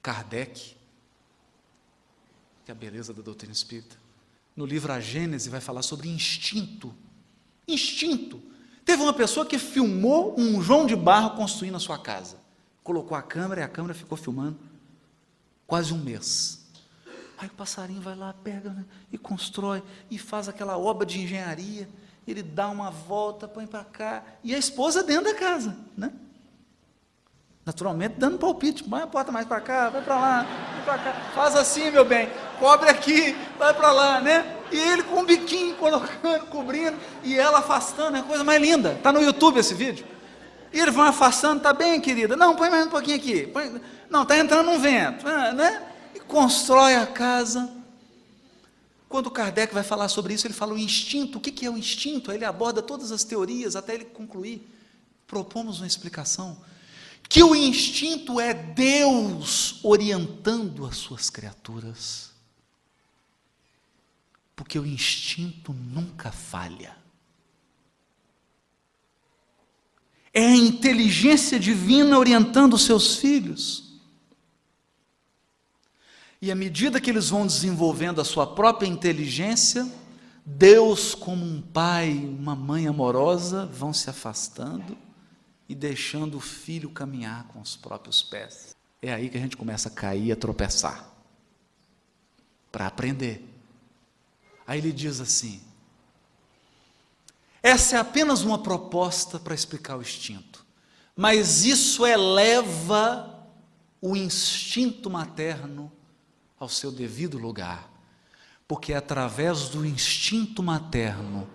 Kardec, que é a beleza da doutrina espírita, no livro A Gênese, vai falar sobre instinto. Instinto. Teve uma pessoa que filmou um João de Barro construindo a sua casa. Colocou a câmera e a câmera ficou filmando quase um mês. Aí o passarinho vai lá, pega, né, e constrói, e faz aquela obra de engenharia. Ele dá uma volta, põe para cá, e a esposa dentro da casa, né? Naturalmente dando palpite, põe a porta mais para cá, vai para lá, vai para cá, faz assim, meu bem, cobre aqui, vai para lá, né? E ele com um biquinho colocando, cobrindo, e ela afastando, é a coisa mais linda. Está no YouTube esse vídeo. E eles vão afastando, tá bem, querida? Não, põe mais um pouquinho aqui. Põe, não, está entrando um vento, né? E constrói a casa. Quando Kardec vai falar sobre isso, ele fala o instinto. O que é o instinto? Aí ele aborda todas as teorias, até ele concluir. Propomos uma explicação. Que o instinto é Deus orientando as suas criaturas. Porque o instinto nunca falha. É a inteligência divina orientando os seus filhos. E à medida que eles vão desenvolvendo a sua própria inteligência, Deus, como um pai, uma mãe amorosa, vão se afastando e deixando o filho caminhar com os próprios pés. É aí que a gente começa a cair, a tropeçar, para aprender. Aí ele diz assim: essa é apenas uma proposta para explicar o instinto, mas isso eleva o instinto materno ao seu devido lugar, porque é através do instinto materno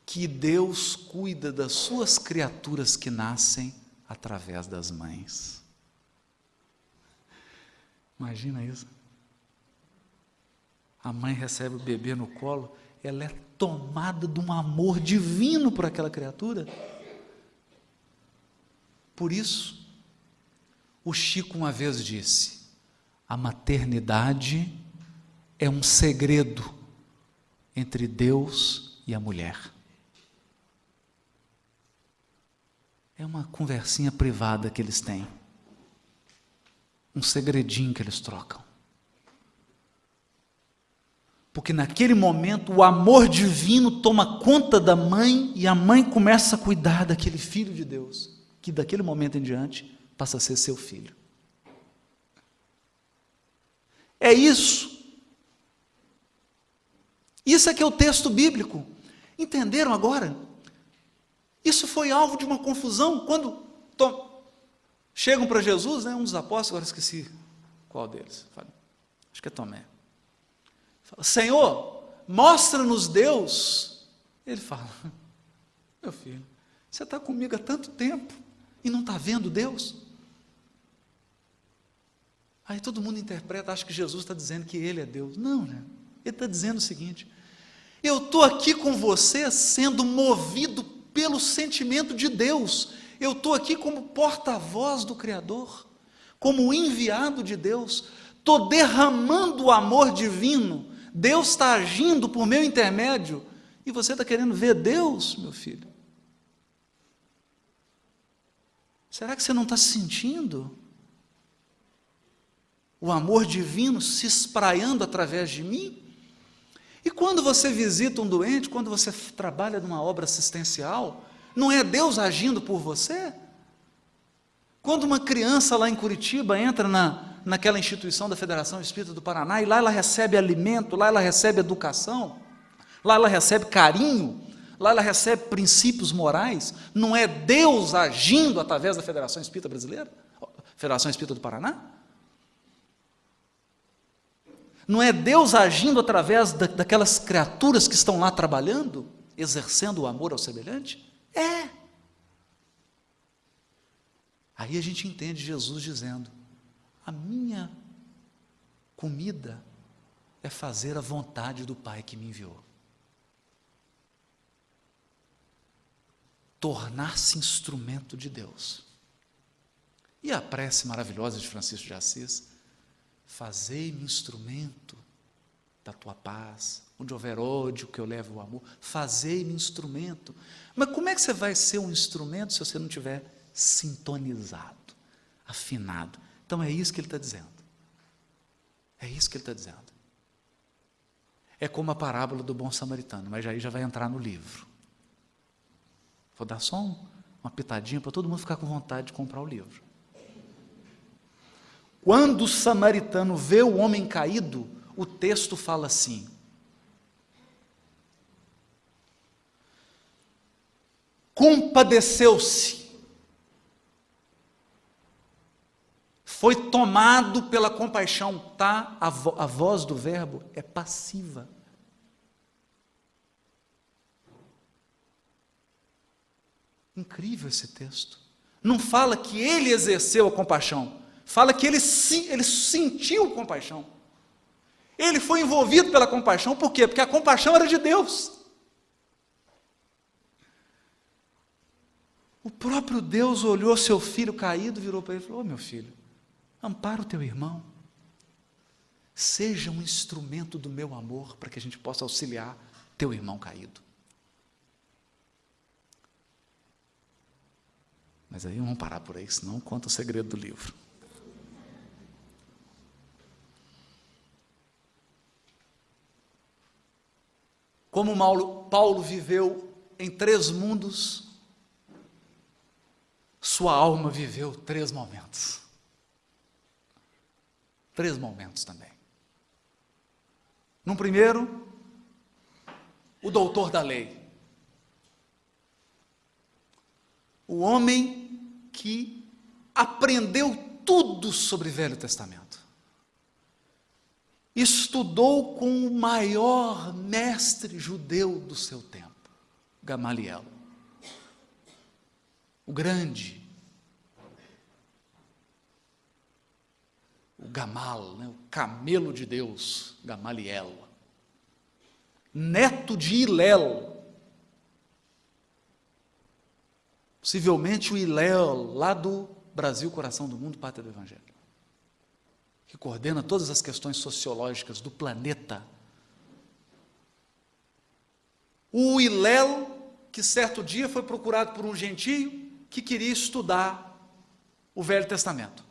que Deus cuida das suas criaturas que nascem através das mães. Imagina isso. A mãe recebe o bebê no colo, ela é tomada de um amor divino por aquela criatura. Por isso, o Chico uma vez disse: a maternidade é um segredo entre Deus e a mulher. É uma conversinha privada que eles têm, um segredinho que eles trocam. Porque naquele momento o amor divino toma conta da mãe e a mãe começa a cuidar daquele filho de Deus, que daquele momento em diante passa a ser seu filho. É isso. Isso é que é o texto bíblico. Entenderam agora? Isso foi alvo de uma confusão quando chegam para Jesus, né, um dos apóstolos, agora esqueci qual deles, acho que é Tomé. Fala: Senhor, mostra-nos Deus. Ele fala: meu filho, você está comigo há tanto tempo e não está vendo Deus? Aí todo mundo interpreta, acha que Jesus está dizendo que Ele é Deus. Não, né? Ele está dizendo o seguinte: eu estou aqui com você sendo movido pelo sentimento de Deus. Eu estou aqui como porta-voz do Criador, como enviado de Deus, estou derramando o amor divino, Deus está agindo por meu intermédio, e você está querendo ver Deus, meu filho? Será que você não está sentindo o amor divino se espraiando através de mim? E quando você visita um doente, quando você trabalha numa obra assistencial, não é Deus agindo por você? Quando uma criança lá em Curitiba entra naquela instituição da Federação Espírita do Paraná, e lá ela recebe alimento, lá ela recebe educação, lá ela recebe carinho, lá ela recebe princípios morais, não é Deus agindo através da Federação Espírita Brasileira? Federação Espírita do Paraná? Não é Deus agindo através daquelas criaturas que estão lá trabalhando, exercendo o amor ao semelhante? É. Aí a gente entende Jesus dizendo: a minha comida é fazer a vontade do Pai que me enviou. Tornar-se instrumento de Deus. E a prece maravilhosa de Francisco de Assis: fazei-me instrumento da tua paz, onde houver ódio, que eu leve o amor, fazei-me instrumento. Mas como é que você vai ser um instrumento se você não tiver sintonizado, afinado? Então é isso que ele está dizendo. É isso que ele está dizendo. É como a parábola do bom samaritano, mas aí já vai entrar no livro. Vou dar só uma pitadinha para todo mundo ficar com vontade de comprar o livro. Quando o samaritano vê o homem caído, o texto fala assim: compadeceu-se, foi tomado pela compaixão, tá? A voz do verbo é passiva. Incrível esse texto. Não fala que ele exerceu a compaixão, fala que ele sentiu compaixão. Ele foi envolvido pela compaixão, por quê? Porque a compaixão era de Deus. O próprio Deus olhou seu filho caído, virou para ele e falou: meu filho, ampara o teu irmão, seja um instrumento do meu amor, para que a gente possa auxiliar teu irmão caído. Mas aí vamos parar por aí, senão conta o segredo do livro. Como Paulo viveu em 3 mundos, sua alma viveu 3 momentos. 3 momentos também. No primeiro, o doutor da lei. O homem que aprendeu tudo sobre o Velho Testamento. Estudou com o maior mestre judeu do seu tempo, Gamaliel. O grande, o Gamal, né? O camelo de Deus, Gamaliel. Neto de Hilel. Possivelmente o Hilel, lá do Brasil, coração do mundo, pátria do Evangelho, que coordena todas as questões sociológicas do planeta. O Hilel, que certo dia foi procurado por um gentio que queria estudar o Velho Testamento.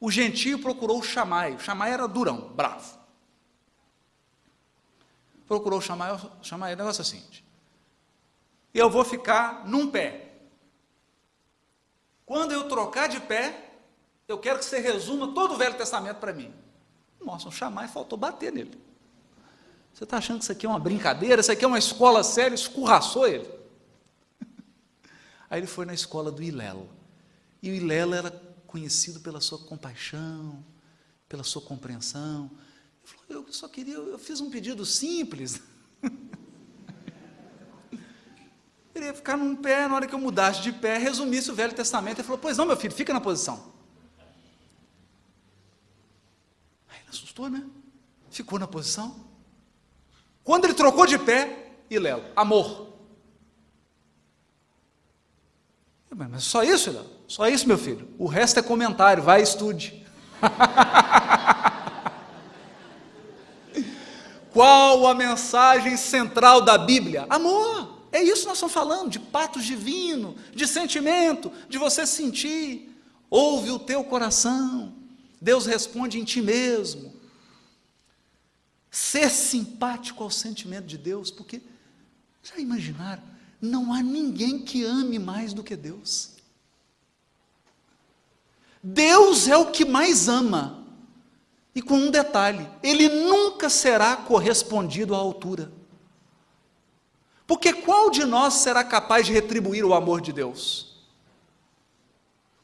O gentio procurou o Shammai. O Shammai era durão, bravo. Procurou o Shammai, o negócio é o seguinte: eu vou ficar num pé. Quando eu trocar de pé, eu quero que você resuma todo o Velho Testamento para mim. Nossa, o Shammai faltou bater nele. Você está achando que isso aqui é uma brincadeira? Isso aqui é uma escola séria? Escorraçou ele. Aí ele foi na escola do Hilel. E o Hilel era conhecido pela sua compaixão, pela sua compreensão. Ele falou: eu fiz um pedido simples. Ele ia ficar num pé, na hora que eu mudasse de pé, resumisse o Velho Testamento. Ele falou: pois não, meu filho, fica na posição. Aí ele assustou, né? Ficou na posição. Quando ele trocou de pé, Hilel, amor. Mas só isso, Hilel? Só isso, meu filho. O resto é comentário, vai e estude. Qual a mensagem central da Bíblia? Amor. É isso que nós estamos falando, de patos divino, de sentimento, de você sentir. Ouve o teu coração. Deus responde em ti mesmo. Ser simpático ao sentimento de Deus, porque, já imaginaram, não há ninguém que ame mais do que Deus. Deus é o que mais ama. E com um detalhe: ele nunca será correspondido à altura. Porque qual de nós será capaz de retribuir o amor de Deus?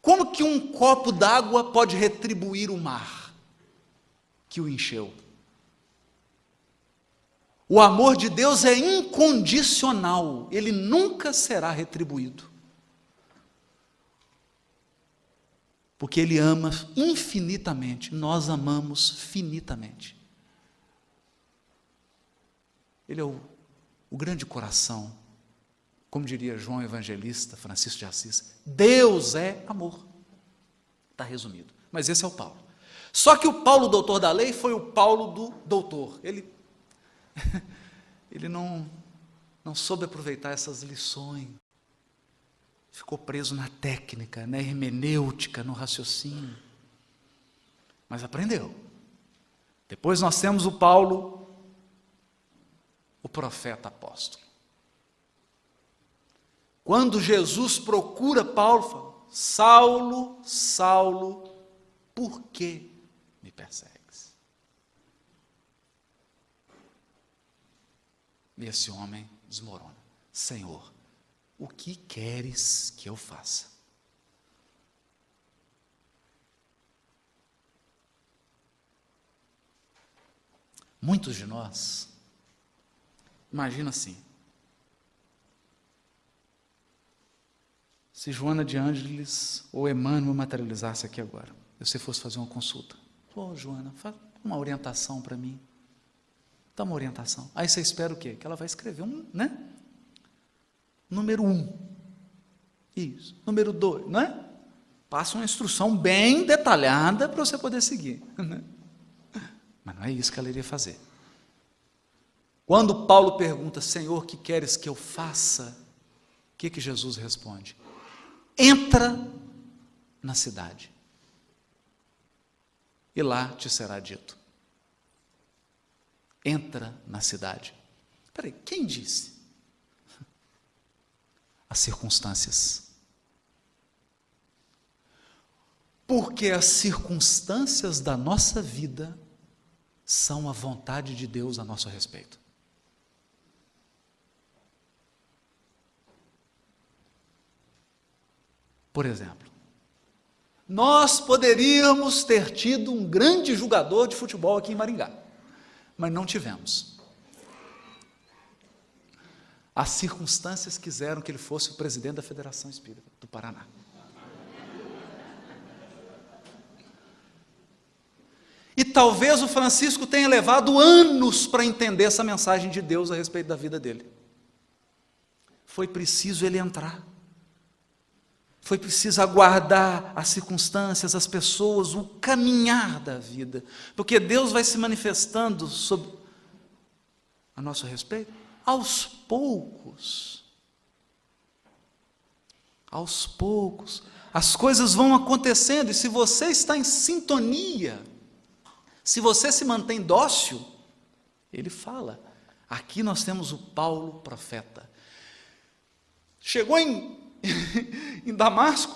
Como que um copo d'água pode retribuir o mar que o encheu? O amor de Deus é incondicional, ele nunca será retribuído. Porque ele ama infinitamente, nós amamos finitamente. Ele é o grande coração, como diria João Evangelista, Francisco de Assis: Deus é amor. Está resumido. Mas esse é o Paulo. Só que o Paulo, doutor da lei, foi o Paulo do doutor. Ele não soube aproveitar essas lições. Ficou preso na técnica, na hermenêutica, no raciocínio. Mas aprendeu. Depois nós temos o Paulo, o profeta apóstolo. Quando Jesus procura Paulo, fala: Saulo, Saulo, por que me persegues? E esse homem desmorona: Senhor, o que queres que eu faça? Muitos de nós, imagina assim, se Joana de Ângeles ou Emmanuel materializasse aqui agora, e você fosse fazer uma consulta: Joana, faz uma orientação para mim, dá uma orientação. Aí você espera o quê? Que ela vai escrever número 1, isso, número 2, não é? Passa uma instrução bem detalhada para você poder seguir, né? Mas não é isso que ela iria fazer. Quando Paulo pergunta: Senhor, que queres que eu faça? O que Jesus responde? Entra na cidade, e lá te será dito. Entra na cidade. Espera aí, quem disse? As circunstâncias. Porque as circunstâncias da nossa vida são a vontade de Deus a nosso respeito. Por exemplo, nós poderíamos ter tido um grande jogador de futebol aqui em Maringá, mas não tivemos. As circunstâncias quiseram que ele fosse o presidente da Federação Espírita do Paraná. E talvez o Francisco tenha levado anos para entender essa mensagem de Deus a respeito da vida dele. Foi preciso ele entrar. Foi preciso aguardar as circunstâncias, as pessoas, o caminhar da vida. Porque Deus vai se manifestando a nosso respeito aos poucos. Aos poucos. As coisas vão acontecendo, e se você está em sintonia, se você se mantém dócil, ele fala. Aqui nós temos o Paulo profeta. Chegou em Damasco,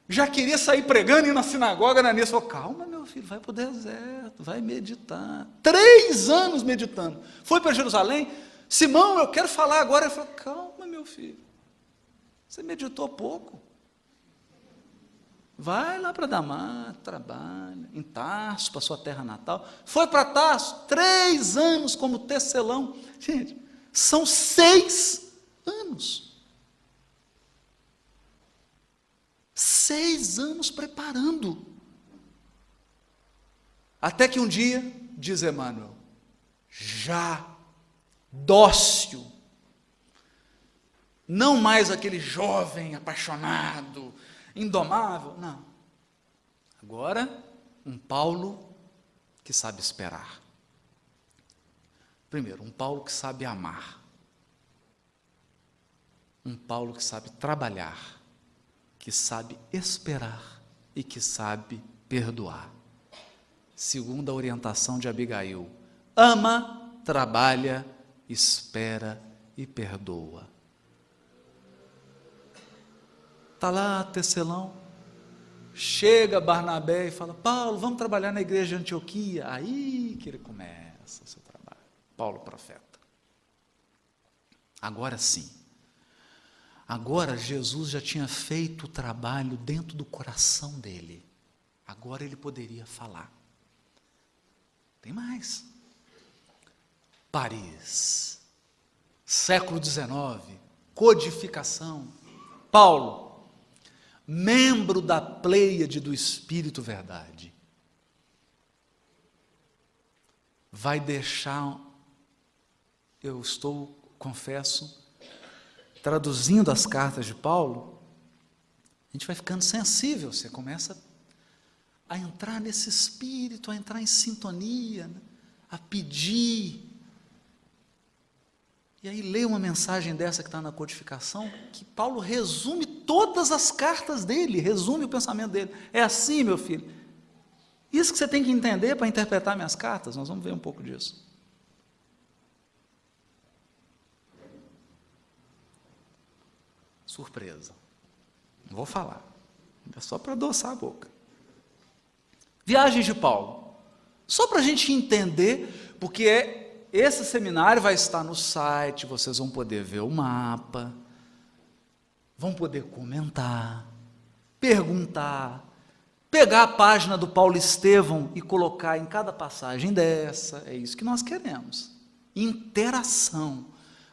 já queria sair pregando, ir na sinagoga. Ananias falou: calma, meu filho, vai para o deserto, vai meditar. 3 anos meditando. Foi para Jerusalém: Simão, eu quero falar agora. Ele falou: calma, meu filho, você meditou pouco. Vai lá para Damasco, trabalha, em Tarso, para sua terra natal. Foi para Tarso, 3 anos como tecelão. Gente, são 6 anos. 6 anos preparando. Até que um dia, diz Emmanuel, já dócil, não mais aquele jovem apaixonado, indomável, não. Agora, um Paulo que sabe esperar. Primeiro, um Paulo que sabe amar. Um Paulo que sabe trabalhar, que sabe esperar e que sabe perdoar. Segundo a orientação de Abigail: ama, trabalha, espera e perdoa. Está lá tecelão, chega Barnabé e fala: Paulo, vamos trabalhar na igreja de Antioquia. Aí que ele começa o seu trabalho. Paulo profeta. Agora sim. Agora Jesus já tinha feito o trabalho dentro do coração dele. Agora ele poderia falar. Tem mais. Paris, século XIX, codificação. Paulo, membro da Pleiade do Espírito Verdade, vai deixar, confesso, traduzindo as cartas de Paulo, a gente vai ficando sensível, você começa a entrar nesse espírito, a entrar em sintonia, né? A pedir. E aí lê uma mensagem dessa que está na codificação, que Paulo resume todas as cartas dele, resume o pensamento dele. É assim, meu filho. Isso que você tem que entender para interpretar minhas cartas, nós vamos ver um pouco disso. Surpresa. Não vou falar. É só para adoçar a boca. Viagens de Paulo. Só para a gente entender, porque esse seminário vai estar no site, vocês vão poder ver o mapa, vão poder comentar, perguntar, pegar a página do Paulo Estevão e colocar em cada passagem dessa. É isso que nós queremos. Interação.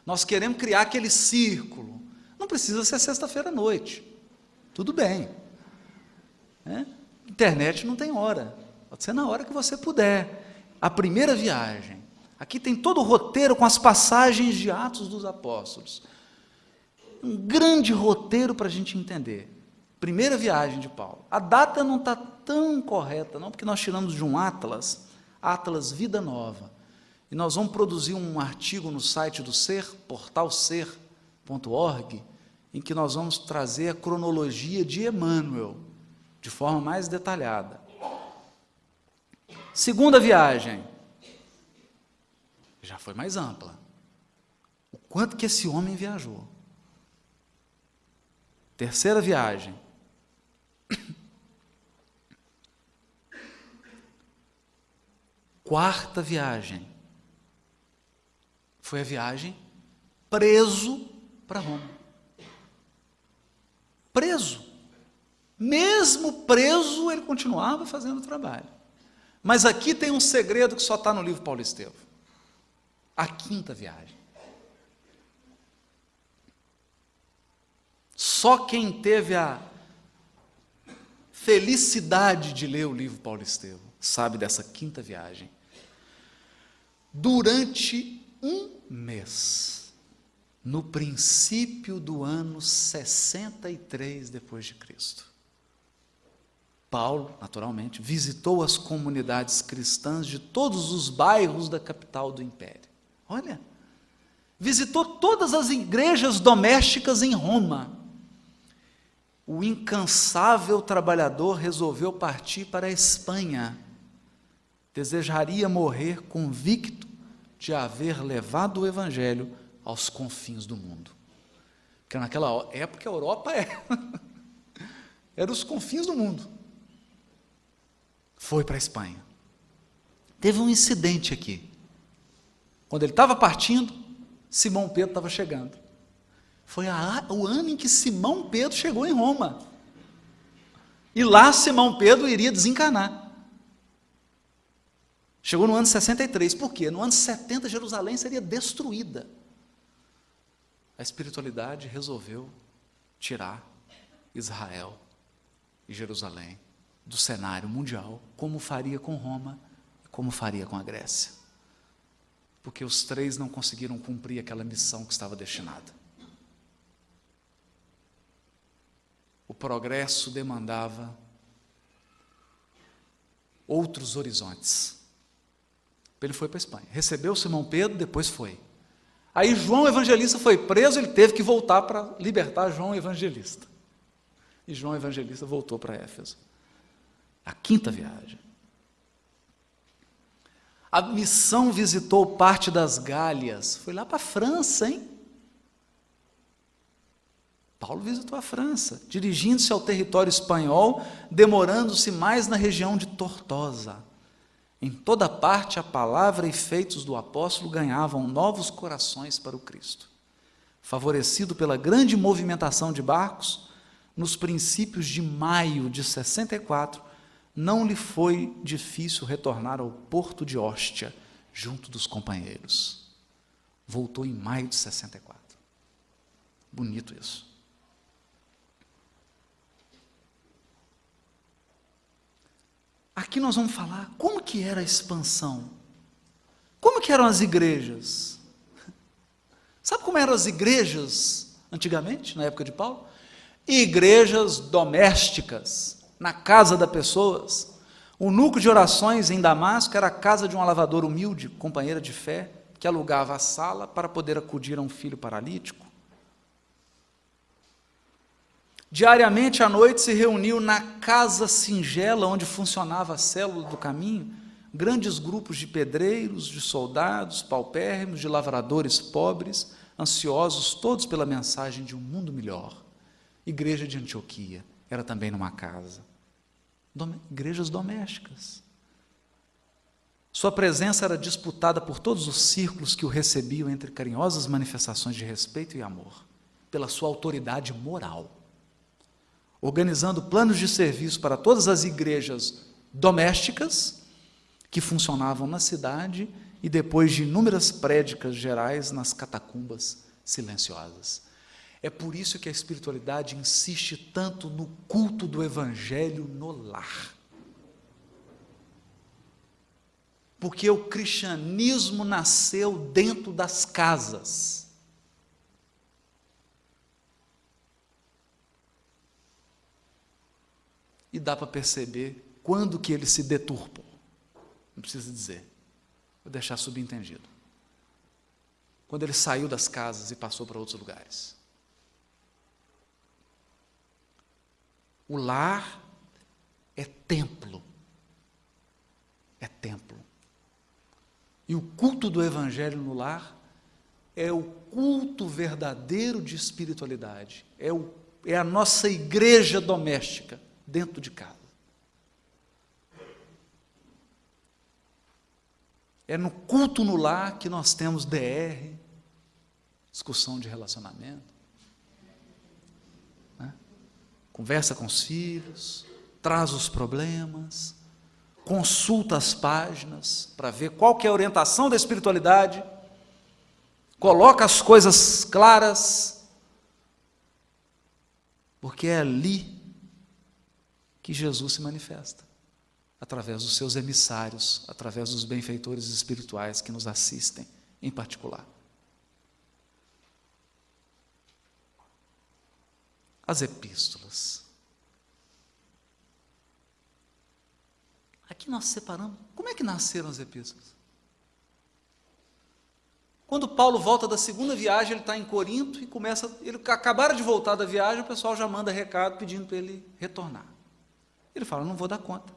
Nós queremos criar aquele círculo. Não precisa ser sexta-feira à noite. Tudo bem. Internet não tem hora. Pode ser na hora que você puder. A primeira viagem. Aqui tem todo o roteiro com as passagens de Atos dos Apóstolos. Um grande roteiro para a gente entender. Primeira viagem de Paulo. A data não está tão correta, não, porque nós tiramos de um Atlas Vida Nova. E nós vamos produzir um artigo no site do Ser, portalser.org, em que nós vamos trazer a cronologia de Emmanuel, de forma mais detalhada. Segunda viagem, já foi mais ampla. O quanto que esse homem viajou. Terceira viagem. Quarta viagem. Foi a viagem preso para Roma. Preso. Mesmo preso, ele continuava fazendo o trabalho. Mas aqui tem um segredo que só está no livro Paulo Estevão. A quinta viagem. Só quem teve a felicidade de ler o livro Paulo Estevão sabe dessa quinta viagem. Durante um mês, no princípio do ano 63 depois de Cristo, Paulo, naturalmente, visitou as comunidades cristãs de todos os bairros da capital do império. Olha, visitou todas as igrejas domésticas em Roma. O incansável trabalhador resolveu partir para a Espanha. Desejaria morrer convicto de haver levado o evangelho aos confins do mundo. Porque naquela época a Europa era os confins do mundo. Foi para a Espanha. Teve um incidente aqui. Quando ele estava partindo, Simão Pedro estava chegando. Foi o ano em que Simão Pedro chegou em Roma. E lá Simão Pedro iria desencarnar. Chegou no ano 63. Por quê? No ano 70 Jerusalém seria destruída. A espiritualidade resolveu tirar Israel e Jerusalém do cenário mundial, como faria com Roma e como faria com a Grécia. Porque os três não conseguiram cumprir aquela missão que estava destinada. O progresso demandava outros horizontes. Ele foi para a Espanha, recebeu Simão Pedro, depois foi. Aí João Evangelista foi preso, ele teve que voltar para libertar João Evangelista. E João Evangelista voltou para Éfeso. A quinta viagem. A missão visitou parte das Gálias, foi lá para a França, hein? Paulo visitou a França, dirigindo-se ao território espanhol, demorando-se mais na região de Tortosa. Em toda parte, a palavra e feitos do apóstolo ganhavam novos corações para o Cristo. Favorecido pela grande movimentação de barcos, nos princípios de maio de 64, não lhe foi difícil retornar ao porto de Hóstia, junto dos companheiros. Voltou em maio de 64. Bonito isso. Aqui nós vamos falar como que era a expansão. Como que eram as igrejas? Sabe como eram as igrejas antigamente, na época de Paulo? Igrejas domésticas, na casa das pessoas. O núcleo de orações em Damasco era a casa de uma lavadora humilde, companheira de fé, que alugava a sala para poder acudir a um filho paralítico. Diariamente à noite se reuniu na casa singela onde funcionava a célula do caminho, grandes grupos de pedreiros, de soldados, paupérrimos, de lavradores pobres, ansiosos todos pela mensagem de um mundo melhor. Igreja de Antioquia era também numa casa. Igrejas domésticas. Sua presença era disputada por todos os círculos que o recebiam entre carinhosas manifestações de respeito e amor, pela sua autoridade moral, organizando planos de serviço para todas as igrejas domésticas que funcionavam na cidade e depois de inúmeras prédicas gerais nas catacumbas silenciosas. É por isso que a espiritualidade insiste tanto no culto do evangelho no lar. Porque o cristianismo nasceu dentro das casas. E dá para perceber quando que ele se deturpou. Não precisa dizer. Vou deixar subentendido. Quando ele saiu das casas e passou para outros lugares. O lar é templo. É templo. E o culto do evangelho no lar é o culto verdadeiro de espiritualidade. É a nossa igreja doméstica dentro de casa. É no culto no lar que nós temos DR, discussão de relacionamento, né? Conversa com os filhos, traz os problemas, consulta as páginas para ver qual que é a orientação da espiritualidade, coloca as coisas claras, porque é ali que Jesus se manifesta, através dos seus emissários, através dos benfeitores espirituais que nos assistem, em particular. As epístolas. Aqui nós separamos. Como é que nasceram as epístolas? Quando Paulo volta da segunda viagem, ele está em Corinto e começa. Ele acabaram de voltar da viagem, o pessoal já manda recado pedindo para ele retornar. Ele fala: não vou dar conta.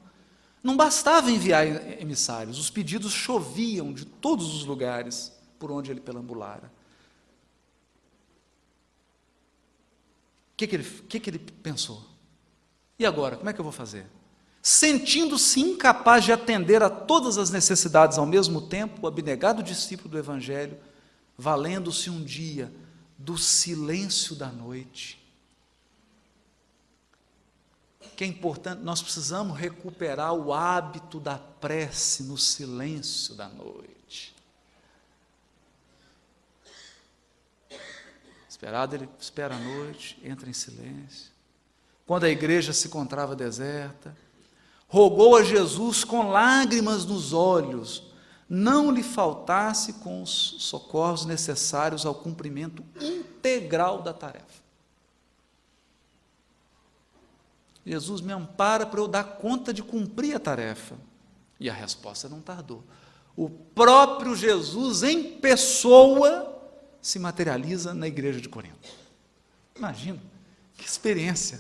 Não bastava enviar emissários, os pedidos choviam de todos os lugares por onde ele perambulara. O que ele pensou? E agora, como é que eu vou fazer? Sentindo-se incapaz de atender a todas as necessidades ao mesmo tempo, o abnegado discípulo do Evangelho, valendo-se um dia do silêncio da noite. Que é importante, nós precisamos recuperar o hábito da prece no silêncio da noite. Ele espera a noite, entra em silêncio. Quando a igreja se encontrava deserta, rogou a Jesus com lágrimas nos olhos, não lhe faltasse com os socorros necessários ao cumprimento integral da tarefa. Jesus, me ampara para eu dar conta de cumprir a tarefa. E a resposta não tardou. O próprio Jesus, em pessoa, se materializa na igreja de Corinto. Imagina, que experiência.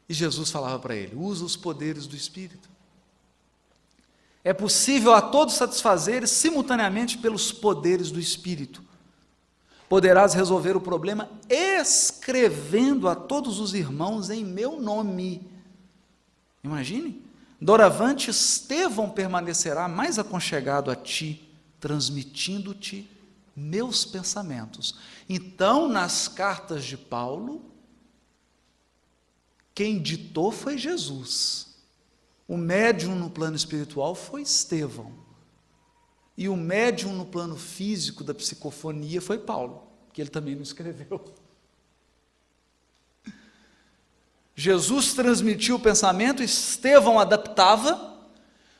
E Jesus falava para ele: usa os poderes do Espírito. É possível a todos satisfazer simultaneamente pelos poderes do Espírito. Poderás resolver o problema escrevendo a todos os irmãos em meu nome. Imagine, doravante Estevão permanecerá mais aconchegado a ti, transmitindo-te meus pensamentos. Então, nas cartas de Paulo, quem ditou foi Jesus. O médium no plano espiritual foi Estevão. E o médium no plano físico da psicofonia foi Paulo, que ele também não escreveu. Jesus transmitiu o pensamento, Estevão adaptava.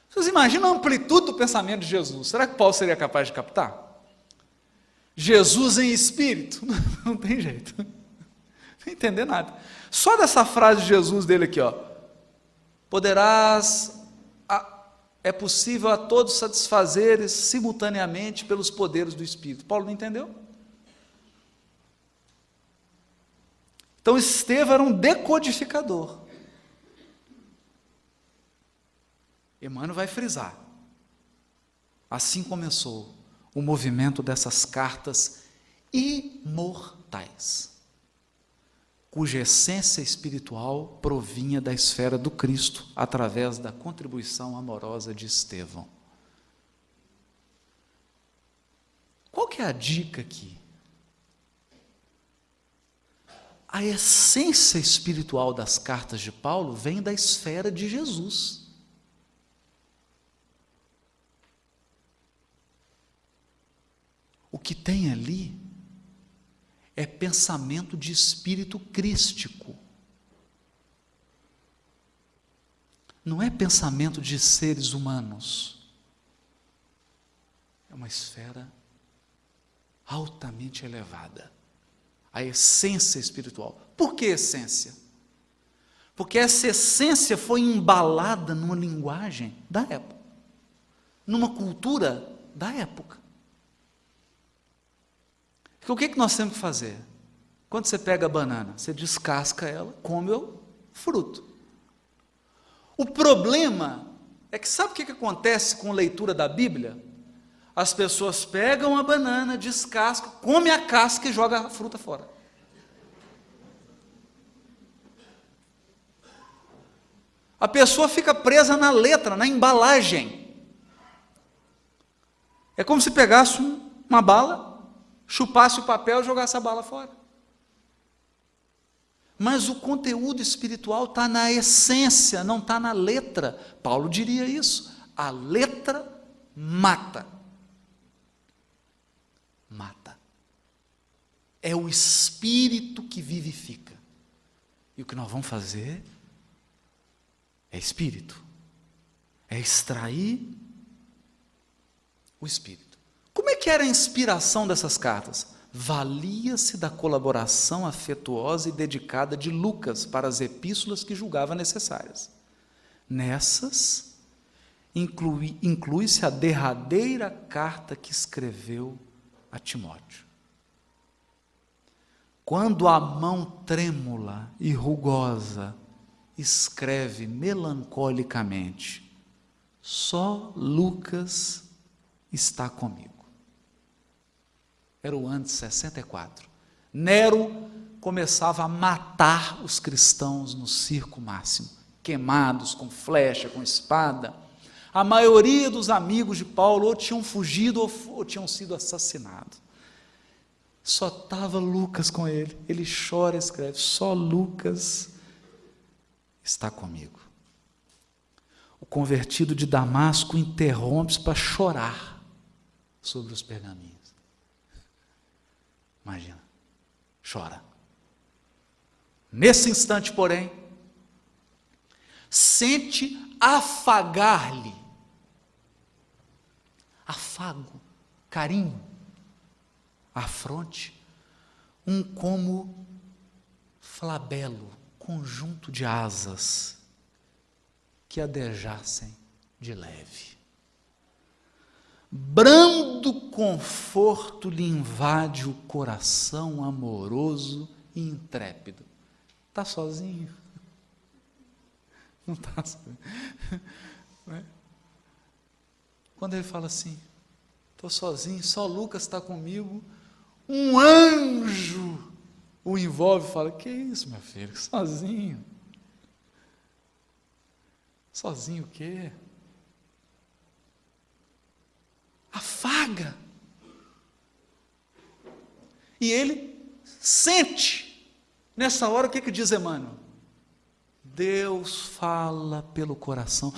Vocês imaginam a amplitude do pensamento de Jesus? Será que Paulo seria capaz de captar? Jesus em espírito? Não tem jeito. Não entender nada. Só dessa frase de Jesus dele aqui, ó. É possível a todos satisfazeres simultaneamente pelos poderes do Espírito. Paulo não entendeu? Então Estevão era um decodificador. Emmanuel vai frisar. Assim começou o movimento dessas cartas imortais, cuja essência espiritual provinha da esfera do Cristo, através da contribuição amorosa de Estevão. Qual que é a dica aqui? A essência espiritual das cartas de Paulo vem da esfera de Jesus. O que tem ali é pensamento de espírito crístico. Não é pensamento de seres humanos. É uma esfera altamente elevada. A essência espiritual. Por que essência? Porque essa essência foi embalada numa linguagem da época, numa cultura da época. Porque o que nós temos que fazer? Quando você pega a banana, você descasca ela, come o fruto. O problema é que sabe o que acontece com a leitura da Bíblia? As pessoas pegam a banana, descascam, comem a casca e jogam a fruta fora. A pessoa fica presa na letra, na embalagem. É como se pegasse uma bala, chupasse o papel e jogasse a bala fora. Mas o conteúdo espiritual está na essência, não está na letra. Paulo diria isso. A letra mata. Mata. É o espírito que vivifica. E o que nós vamos fazer é espírito. É extrair o espírito. Como é que era a inspiração dessas cartas? Valia-se da colaboração afetuosa e dedicada de Lucas para as epístolas que julgava necessárias. Nessas, inclui-se a derradeira carta que escreveu a Timóteo. Quando a mão trêmula e rugosa escreve melancolicamente, só Lucas está comigo. Era o ano de 64. Nero começava a matar os cristãos no circo máximo, queimados com flecha, com espada. A maioria dos amigos de Paulo ou tinham fugido ou tinham sido assassinados. Só estava Lucas com ele. Ele chora e escreve, só Lucas está comigo. O convertido de Damasco interrompe-se para chorar sobre os pergaminhos. Imagina, chora. Nesse instante, porém, sente afagar-lhe, afago, carinho, à fronte, um como flabelo, conjunto de asas que adejassem de leve. Brando conforto lhe invade o coração amoroso e intrépido. Está sozinho? Não está sozinho. Quando ele fala assim, estou sozinho, só Lucas está comigo, um anjo o envolve e fala, que isso, meu filho, sozinho? Sozinho o quê? Afaga. E ele sente, nessa hora, o que diz Emmanuel? Deus fala pelo coração.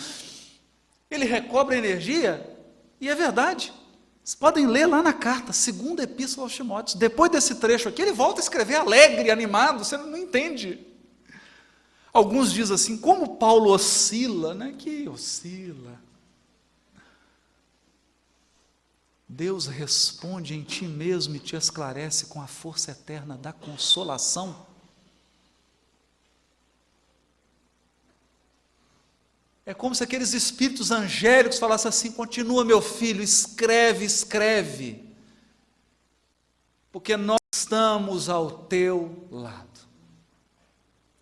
Ele recobra energia, e é verdade. Vocês podem ler lá na carta, segunda epístola aos Timóteos. Depois desse trecho aqui, ele volta a escrever alegre, animado, você não entende. Alguns dizem assim, como Paulo oscila, né? Que oscila. Deus responde em ti mesmo e te esclarece com a força eterna da consolação. É como se aqueles espíritos angélicos falassem assim, continua meu filho, escreve, escreve, porque nós estamos ao teu lado.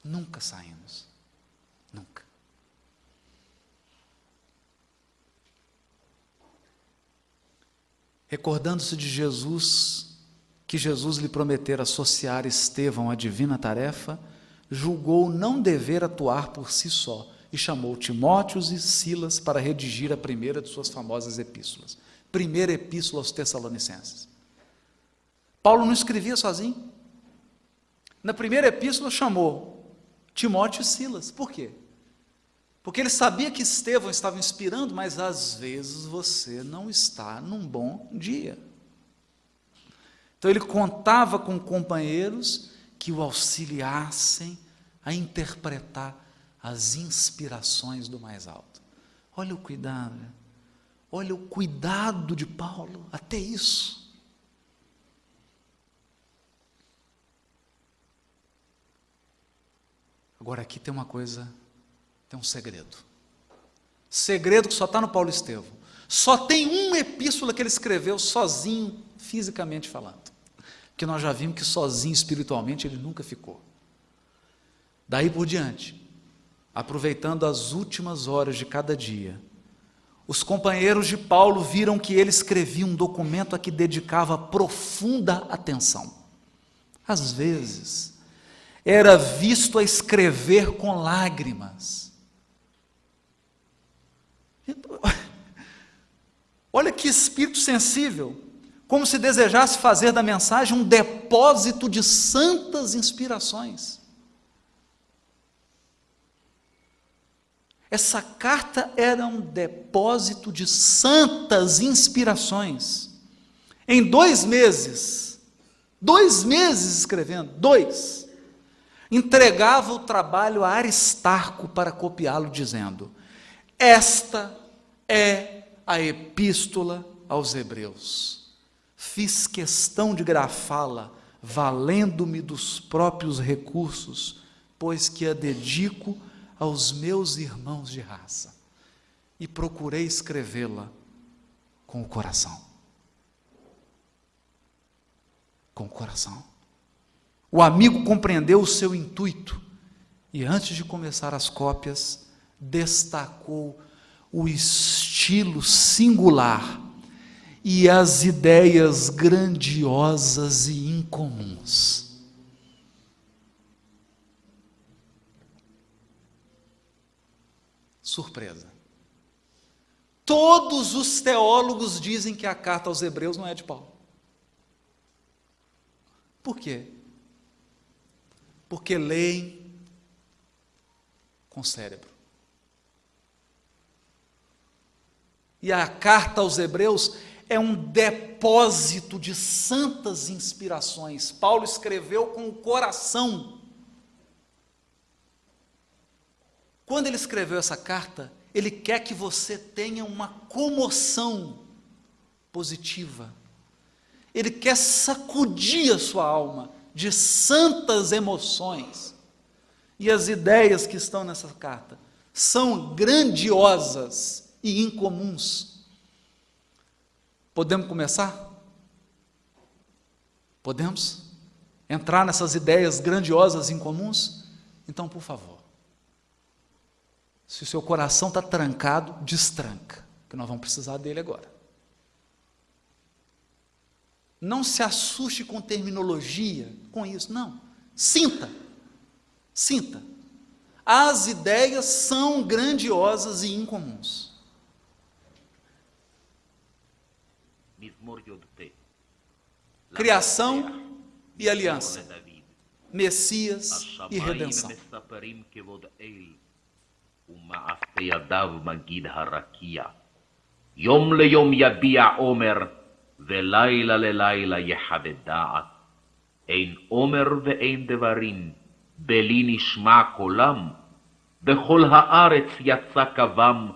Nunca saímos. Nunca. Recordando-se de Jesus, que Jesus lhe prometera associar Estevão à divina tarefa, julgou não dever atuar por si só e chamou Timóteos e Silas para redigir a primeira de suas famosas epístolas. Primeira epístola aos Tessalonicenses. Paulo não escrevia sozinho. Na primeira epístola chamou Timóteo e Silas. Por quê? Porque ele sabia que Estevão estava inspirando, mas às vezes você não está num bom dia. Então ele contava com companheiros que o auxiliassem a interpretar as inspirações do mais alto. Olha o cuidado, olha o cuidado de Paulo, até isso. Agora aqui tem uma coisa, tem um segredo. Segredo que só está no Paulo Estevão. Só tem uma epístola que ele escreveu sozinho, fisicamente falando. Porque nós já vimos que sozinho espiritualmente ele nunca ficou. Daí por diante, aproveitando as últimas horas de cada dia, os companheiros de Paulo viram que ele escrevia um documento a que dedicava profunda atenção. Às vezes, era visto a escrever com lágrimas. Olha que espírito sensível, como se desejasse fazer da mensagem um depósito de santas inspirações. Essa carta era um depósito de santas inspirações. Em 2 meses escrevendo, entregava o trabalho a Aristarco para copiá-lo, dizendo: esta é a epístola aos Hebreus. Fiz questão de grafá-la, valendo-me dos próprios recursos, pois que a dedico aos meus irmãos de raça, e procurei escrevê-la com o coração. Com o coração. O amigo compreendeu o seu intuito e, antes de começar as cópias, destacou o estilo singular e as ideias grandiosas e incomuns. Surpresa. Todos os teólogos dizem que a carta aos Hebreus não é de Paulo. Por quê? Porque leem com cérebro. E a carta aos Hebreus é um depósito de santas inspirações. Paulo escreveu com o coração. Quando ele escreveu essa carta, ele quer que você tenha uma comoção positiva. Ele quer sacudir a sua alma de santas emoções. E as ideias que estão nessa carta são grandiosas e incomuns. Podemos começar? Podemos entrar nessas ideias grandiosas e incomuns? Então, por favor, se o seu coração está trancado, destranca, que nós vamos precisar dele agora. Não se assuste com terminologia, com isso, não. Sinta. As ideias são grandiosas e incomuns. Criação e aliança. Messias e redenção. יום ליום יביע עומר, ולילה ללילה יחווה דעת. אין עומר ואין דברים, בלי נשמע קולם. בכל הארץ יצא קוום,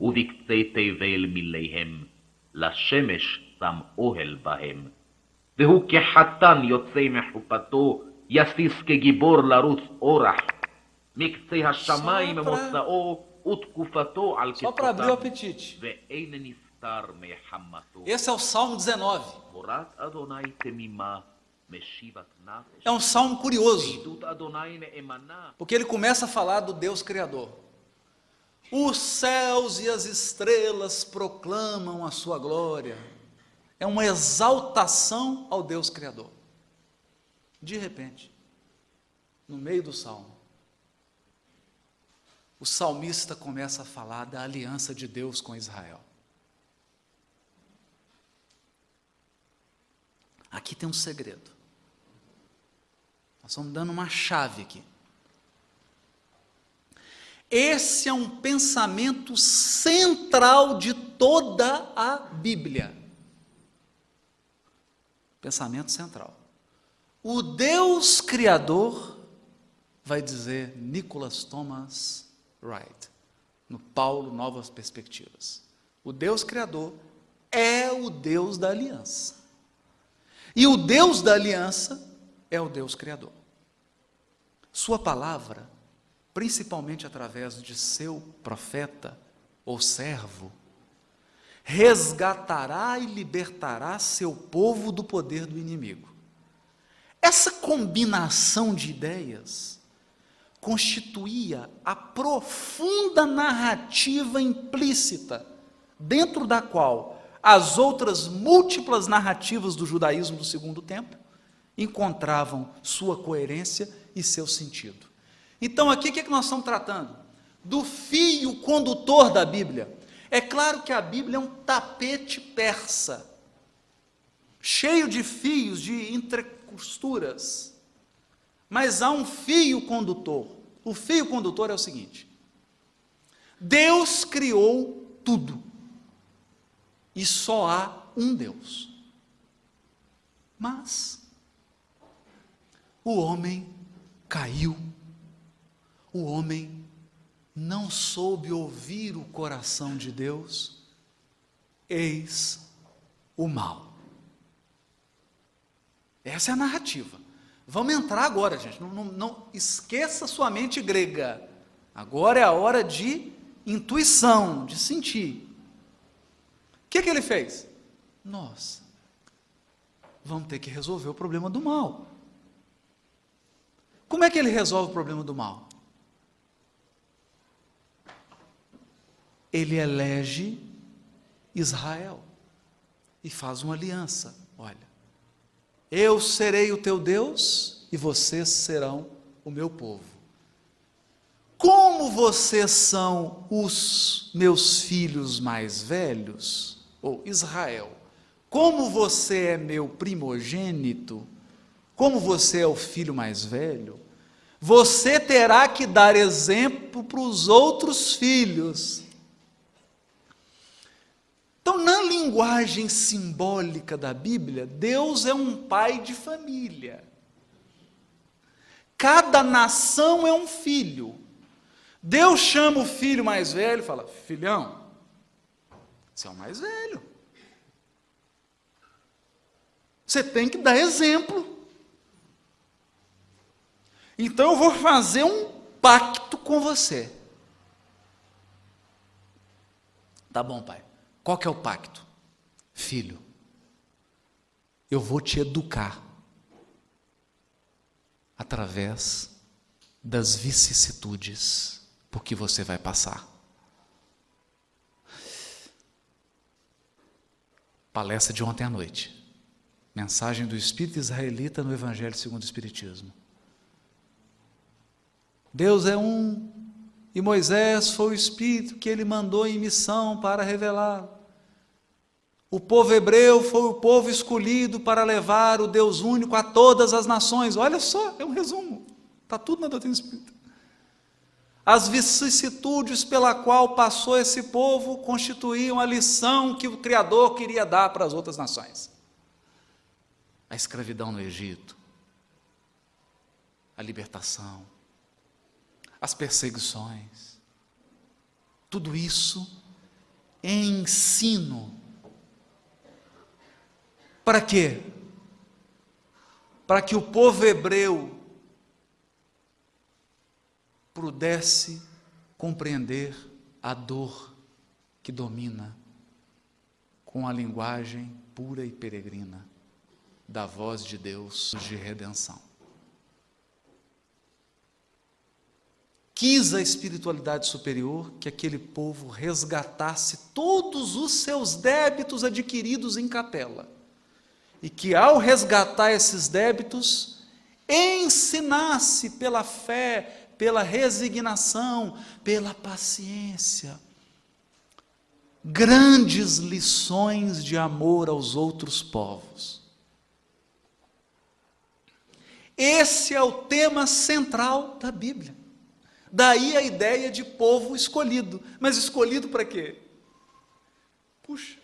ובקצה תבל מיליהם. לשמש שם אוהל בהם. והוא כחתן יוצא מחופתו, יסיס כגיבור לרוץ אורח. מקצה השמיים מוצאו, ותקופתו על Só para abrir o apetite. ואין נסתר מחמתו. Esse é o Salmo 19. תורת אדוני תמימה, É um salmo curioso, עדות אדוני נאמנה. porque ele começa a falar do Deus Criador. Os céus e as estrelas proclamam a sua glória. É uma exaltação ao Deus Criador. De repente, no meio do salmo, o salmista começa a falar da aliança de Deus com Israel. Aqui tem um segredo. Nós estamos dando uma chave aqui. Esse é um pensamento central de toda a Bíblia. Pensamento central. O Deus Criador, vai dizer Nicholas Thomas Wright, no Paulo Novas Perspectivas. O Deus Criador é o Deus da aliança. E o Deus da aliança é o Deus Criador. Sua palavra, principalmente através de seu profeta ou servo, resgatará e libertará seu povo do poder do inimigo. Essa combinação de ideias constituía a profunda narrativa implícita, dentro da qual as outras múltiplas narrativas do judaísmo do segundo tempo encontravam sua coerência e seu sentido. Então, aqui o que nós estamos tratando? Do fio condutor da Bíblia. É claro que a Bíblia é um tapete persa, cheio de fios, de entrecosturas, mas há um fio condutor. O fio condutor é o seguinte: Deus criou tudo, e só há um Deus. Mas o homem caiu, o homem não soube ouvir o coração de Deus, eis o mal. Essa é a narrativa. Vamos entrar agora, gente, não esqueça sua mente grega. Agora é a hora de intuição, de sentir. O que ele fez? Nossa, vamos ter que resolver o problema do mal. Como é que ele resolve o problema do mal? Ele elege Israel e faz uma aliança. Olha, eu serei o teu Deus e vocês serão o meu povo. Como vocês são os meus filhos mais velhos, ou Israel, como você é meu primogênito, como você é o filho mais velho, você terá que dar exemplo para os outros filhos. Então, na linguagem simbólica da Bíblia, Deus é um pai de família. Cada nação é um filho. Deus chama o filho mais velho e fala: filhão, você é o mais velho. Você tem que dar exemplo. Então eu vou fazer um pacto com você. Tá bom, pai. Qual que é o pacto? Filho, eu vou te educar através das vicissitudes por que você vai passar. Palestra de ontem à noite. Mensagem do Espírito Israelita no Evangelho segundo o Espiritismo. Deus é um, e Moisés foi o Espírito que ele mandou em missão para revelar. O povo hebreu foi o povo escolhido para levar o Deus único a todas as nações. Olha só, é um resumo. Está tudo na doutrina espírita. As vicissitudes pela qual passou esse povo constituíam a lição que o Criador queria dar para as outras nações. A escravidão no Egito, a libertação, as perseguições, tudo isso é ensino. Para quê? Para que o povo hebreu pudesse compreender a dor que domina com a linguagem pura e peregrina. da voz de Deus de redenção. Quis a espiritualidade superior que aquele povo resgatasse todos os seus débitos adquiridos em capela, e que ao resgatar esses débitos, ensinasse pela fé, pela resignação, pela paciência, grandes lições de amor aos outros povos. Esse é o tema central da Bíblia. Daí a ideia de povo escolhido. Mas escolhido para quê? Puxa,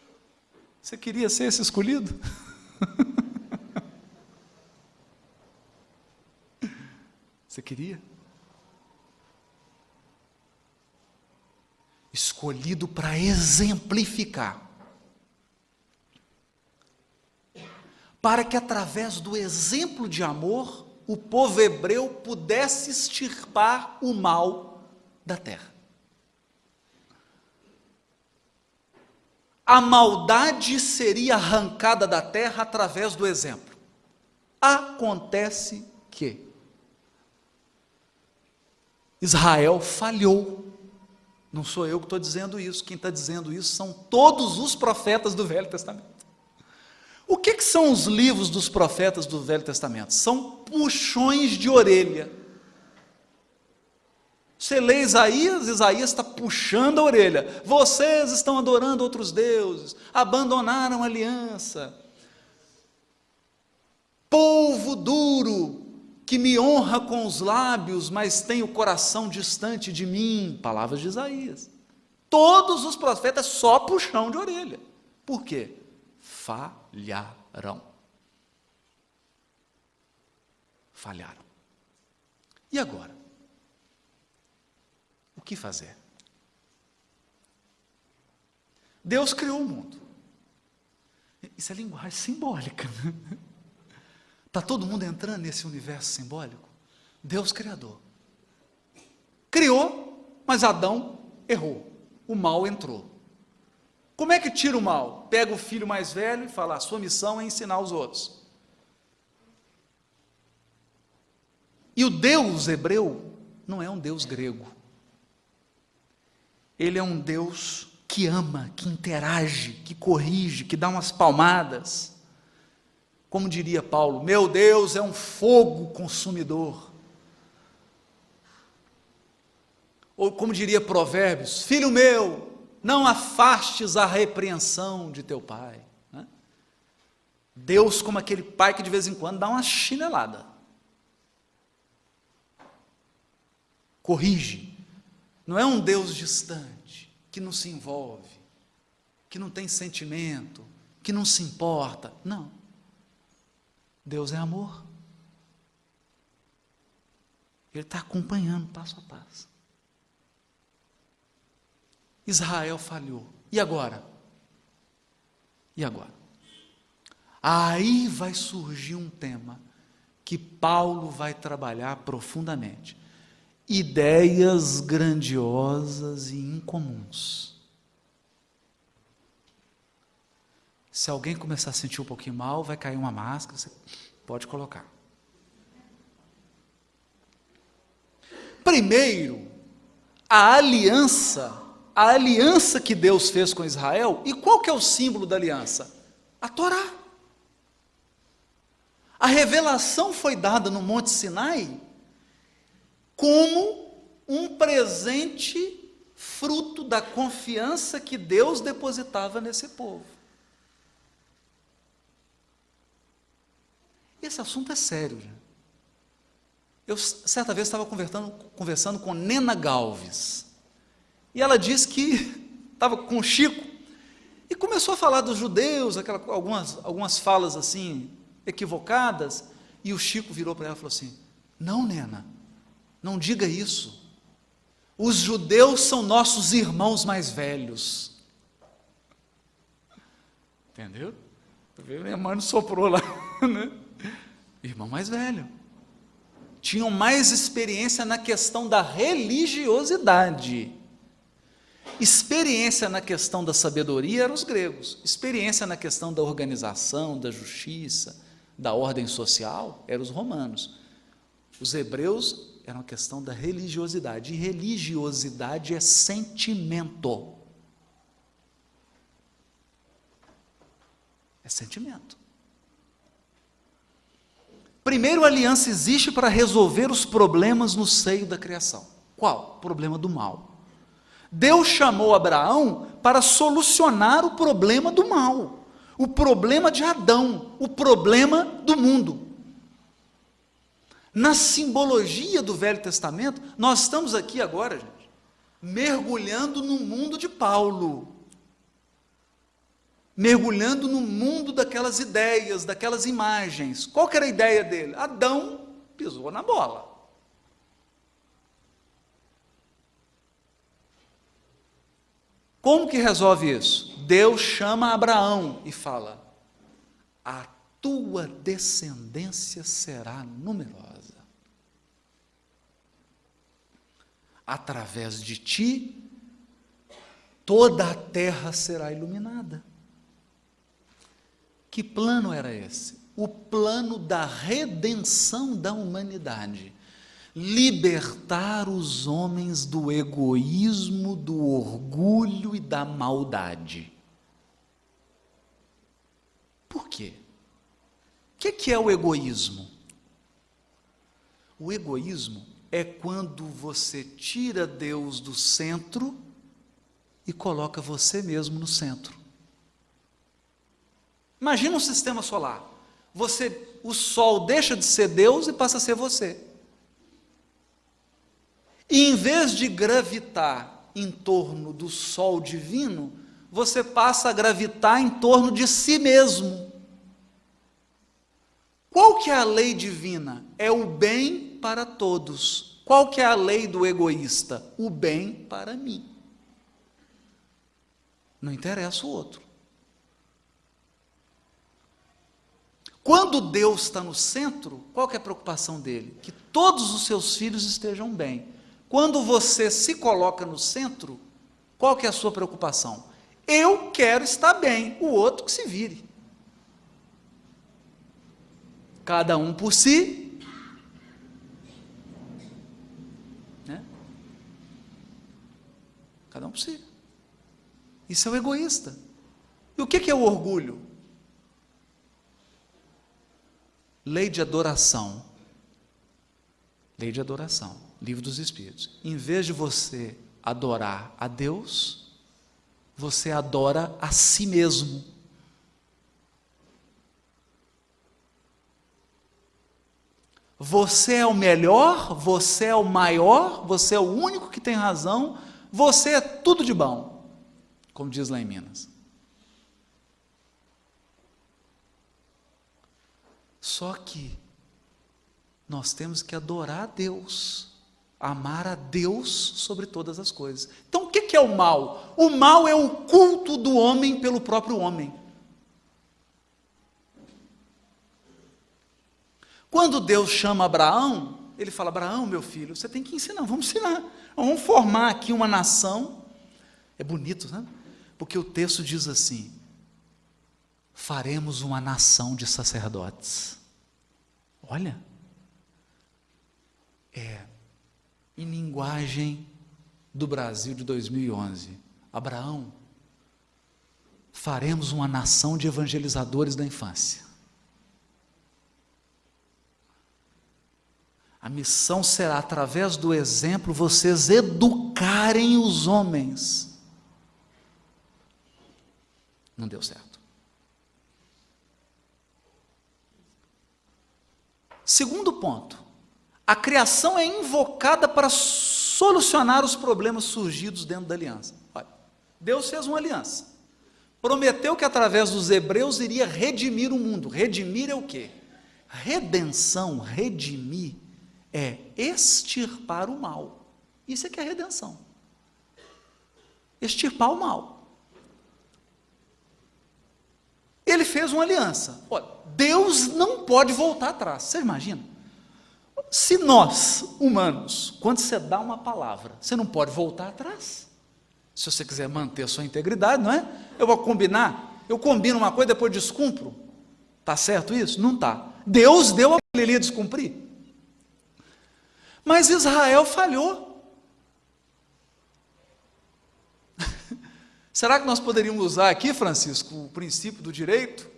você queria ser esse escolhido? Você queria? Escolhido para exemplificar, para que através do exemplo de amor, o povo hebreu pudesse extirpar o mal da terra. A maldade seria arrancada da terra através do exemplo. Acontece que Israel falhou. Não sou eu que estou dizendo isso, quem está dizendo isso são todos os profetas do Velho Testamento. O que são os livros dos profetas do Velho Testamento? São puxões de orelha. Você lê Isaías, Isaías está puxando a orelha. Vocês estão adorando outros deuses, abandonaram a aliança. Povo duro, que me honra com os lábios, mas tem o coração distante de mim. Palavras de Isaías. Todos os profetas só puxão de orelha. Por quê? Falharam. Falharam. E agora? O que fazer? Deus criou o mundo. Isso é linguagem simbólica. Está todo mundo entrando nesse universo simbólico? Deus Criador. Criou, mas Adão errou. O mal entrou. Como é que tira o mal? Pega o filho mais velho e fala, a sua missão é ensinar os outros. E o Deus hebreu não é um Deus grego. Ele é um Deus que ama, que interage, que corrige, que dá umas palmadas. Como diria Paulo, meu Deus é um fogo consumidor. Ou como diria Provérbios, filho meu, não afastes a repreensão de teu pai. Deus como aquele pai que de vez em quando dá uma chinelada. Corrige. Não é um Deus distante, que não se envolve, que não tem sentimento, que não se importa. Não. Deus é amor. Ele está acompanhando passo a passo. Israel falhou. E agora? E agora? Aí vai surgir um tema que Paulo vai trabalhar profundamente. Ideias grandiosas e incomuns. Se alguém começar a sentir um pouquinho mal, vai cair uma máscara, você pode colocar. Primeiro, a aliança que Deus fez com Israel, e qual que é o símbolo da aliança? A Torá. A revelação foi dada no Monte Sinai como um presente fruto da confiança que Deus depositava nesse povo. Esse assunto é sério. Eu, certa vez, estava conversando com Nena Galves, e ela disse que estava com o Chico, e começou a falar dos judeus, algumas falas assim, equivocadas, e o Chico virou para ela e falou assim, não, Nena, não diga isso, os judeus são nossos irmãos mais velhos. Entendeu? Minha mãe não soprou lá, né? Irmão mais velho. Tinham mais experiência na questão da religiosidade. Experiência na questão da sabedoria eram os gregos. Experiência na questão da organização, da justiça, da ordem social eram os romanos. Os hebreus era uma questão da religiosidade, e religiosidade é sentimento. É sentimento. Primeiro, a aliança existe para resolver os problemas no seio da criação. Qual? O problema do mal. Deus chamou Abraão para solucionar o problema do mal, o problema de Adão, o problema do mundo. Na simbologia do Velho Testamento, nós estamos aqui agora, gente, mergulhando no mundo de Paulo, mergulhando no mundo daquelas ideias, daquelas imagens. Qual que era a ideia dele? Adão pisou na bola. Como que resolve isso? Deus chama Abraão e fala: a tua descendência será numerosa. Através de ti, toda a terra será iluminada. Que plano era esse? O plano da redenção da humanidade. Libertar os homens do egoísmo, do orgulho e da maldade. Por quê? O que é o egoísmo? O egoísmo é quando você tira Deus do centro e coloca você mesmo no centro. Imagina um sistema solar. O Sol deixa de ser Deus e passa a ser você. E em vez de gravitar em torno do Sol divino, você passa a gravitar em torno de si mesmo. Qual que é a lei divina? É o bem para todos. Qual que é a lei do egoísta? O bem para mim. Não interessa o outro. Quando Deus está no centro, qual que é a preocupação dele? Que todos os seus filhos estejam bem. Quando você se coloca no centro, qual que é a sua preocupação? Eu quero estar bem, o outro que se vire. Cada um por si, né? Cada um por si. Isso é o egoísta. E o que é o orgulho? Lei de adoração. Lei de adoração. Livro dos Espíritos. Em vez de você adorar a Deus, você adora a si mesmo. Você é o melhor, você é o maior, você é o único que tem razão, você é tudo de bom, como diz lá em Minas. Só que nós temos que adorar a Deus, amar a Deus sobre todas as coisas. Então, o que é o mal? O mal é o culto do homem pelo próprio homem. Quando Deus chama Abraão, ele fala: Abraão, meu filho, você tem que ensinar, vamos ensinar, vamos formar aqui uma nação. É bonito, né? Porque o texto diz assim: faremos uma nação de sacerdotes. Olha, em linguagem do Brasil de 2011, Abraão, faremos uma nação de evangelizadores da infância. A missão será, através do exemplo, vocês educarem os homens. Não deu certo. Segundo ponto, a criação é invocada para solucionar os problemas surgidos dentro da aliança. Olha, Deus fez uma aliança. Prometeu que através dos hebreus iria redimir o mundo. Redimir é o quê? Redenção, redimir, é extirpar o mal. Isso é que é redenção. Extirpar o mal. Ele fez uma aliança. Olha, Deus não pode voltar atrás. Você imagina? Se nós, humanos, quando você dá uma palavra, você não pode voltar atrás. Se você quiser manter a sua integridade, não é? Eu vou combinar, eu combino uma coisa, depois descumpro. Está certo isso? Não está. Deus deu a ele iria descumprir. Mas Israel falhou. Será que nós poderíamos usar aqui, Francisco, o princípio do direito?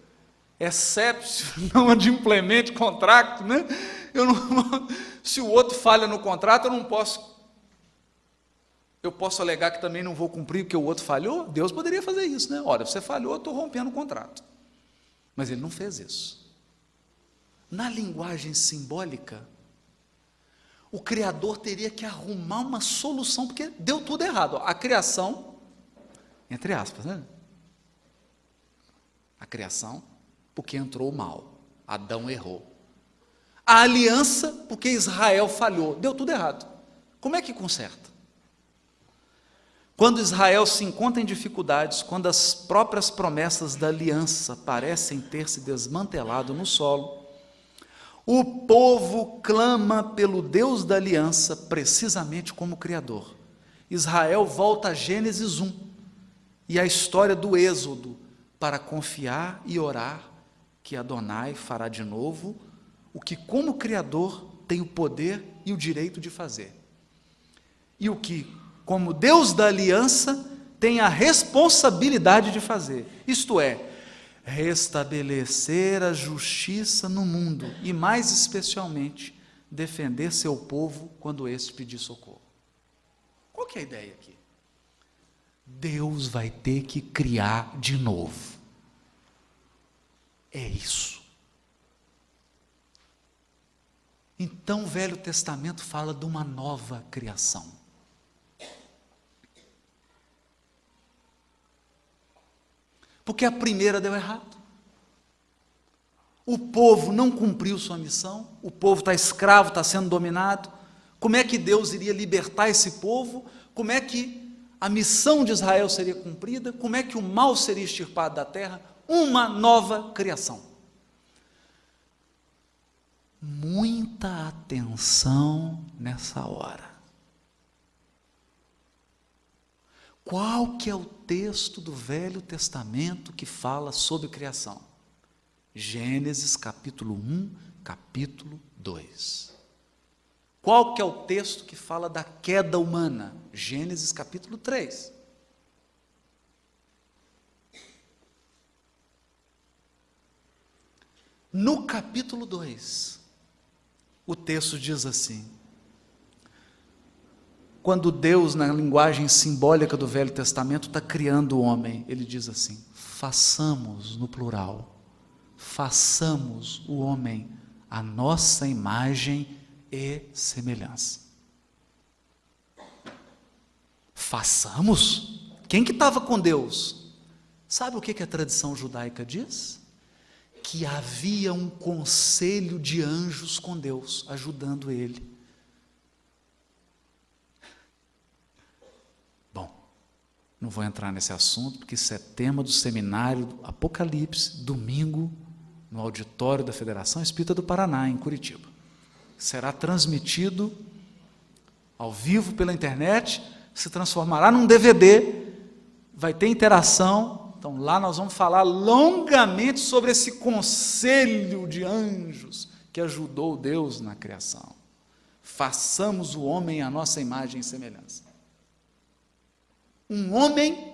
Exceptio non ad implemente contracto, né? Se o outro falha no contrato, eu posso alegar que também não vou cumprir porque o outro falhou? Deus poderia fazer isso, né? Olha, você falhou, eu estou rompendo o contrato. Mas ele não fez isso. Na linguagem simbólica, o Criador teria que arrumar uma solução, porque deu tudo errado. A criação, entre aspas, né? A criação, porque entrou o mal. Adão errou. A aliança, porque Israel falhou. Deu tudo errado. Como é que conserta? Quando Israel se encontra em dificuldades, quando as próprias promessas da aliança parecem ter se desmantelado no solo, o povo clama pelo Deus da aliança, precisamente como Criador. Israel volta a Gênesis 1 e a história do Êxodo, para confiar e orar que Adonai fará de novo o que, como Criador, tem o poder e o direito de fazer. E o que, como Deus da aliança, tem a responsabilidade de fazer. Isto é, restabelecer a justiça no mundo e, mais especialmente, defender seu povo quando este pedir socorro. Qual que é a ideia aqui? Deus vai ter que criar de novo. É isso. Então o Velho Testamento fala de uma nova criação. Porque a primeira deu errado. O povo não cumpriu sua missão, o povo está escravo, está sendo dominado. Como é que Deus iria libertar esse povo? Como é que a missão de Israel seria cumprida? Como é que o mal seria extirpado da terra? Uma nova criação. Muita atenção nessa hora. Qual que é o texto do Velho Testamento que fala sobre criação? Gênesis capítulo 1, capítulo 2. Qual que é o texto que fala da queda humana? Gênesis capítulo 3. No capítulo 2, o texto diz assim: quando Deus, na linguagem simbólica do Velho Testamento, está criando o homem, ele diz assim: façamos, no plural, façamos o homem a nossa imagem e semelhança. Façamos? Quem que estava com Deus? Sabe o que a tradição judaica diz? Que havia um conselho de anjos com Deus, ajudando ele. Bom, não vou entrar nesse assunto, porque isso é tema do seminário do Apocalipse, domingo, no auditório da Federação Espírita do Paraná, em Curitiba. Será transmitido ao vivo pela internet, se transformará num DVD, vai ter interação. Então lá nós vamos falar longamente sobre esse conselho de anjos que ajudou Deus na criação. Façamos o homem à nossa imagem e semelhança. Um homem,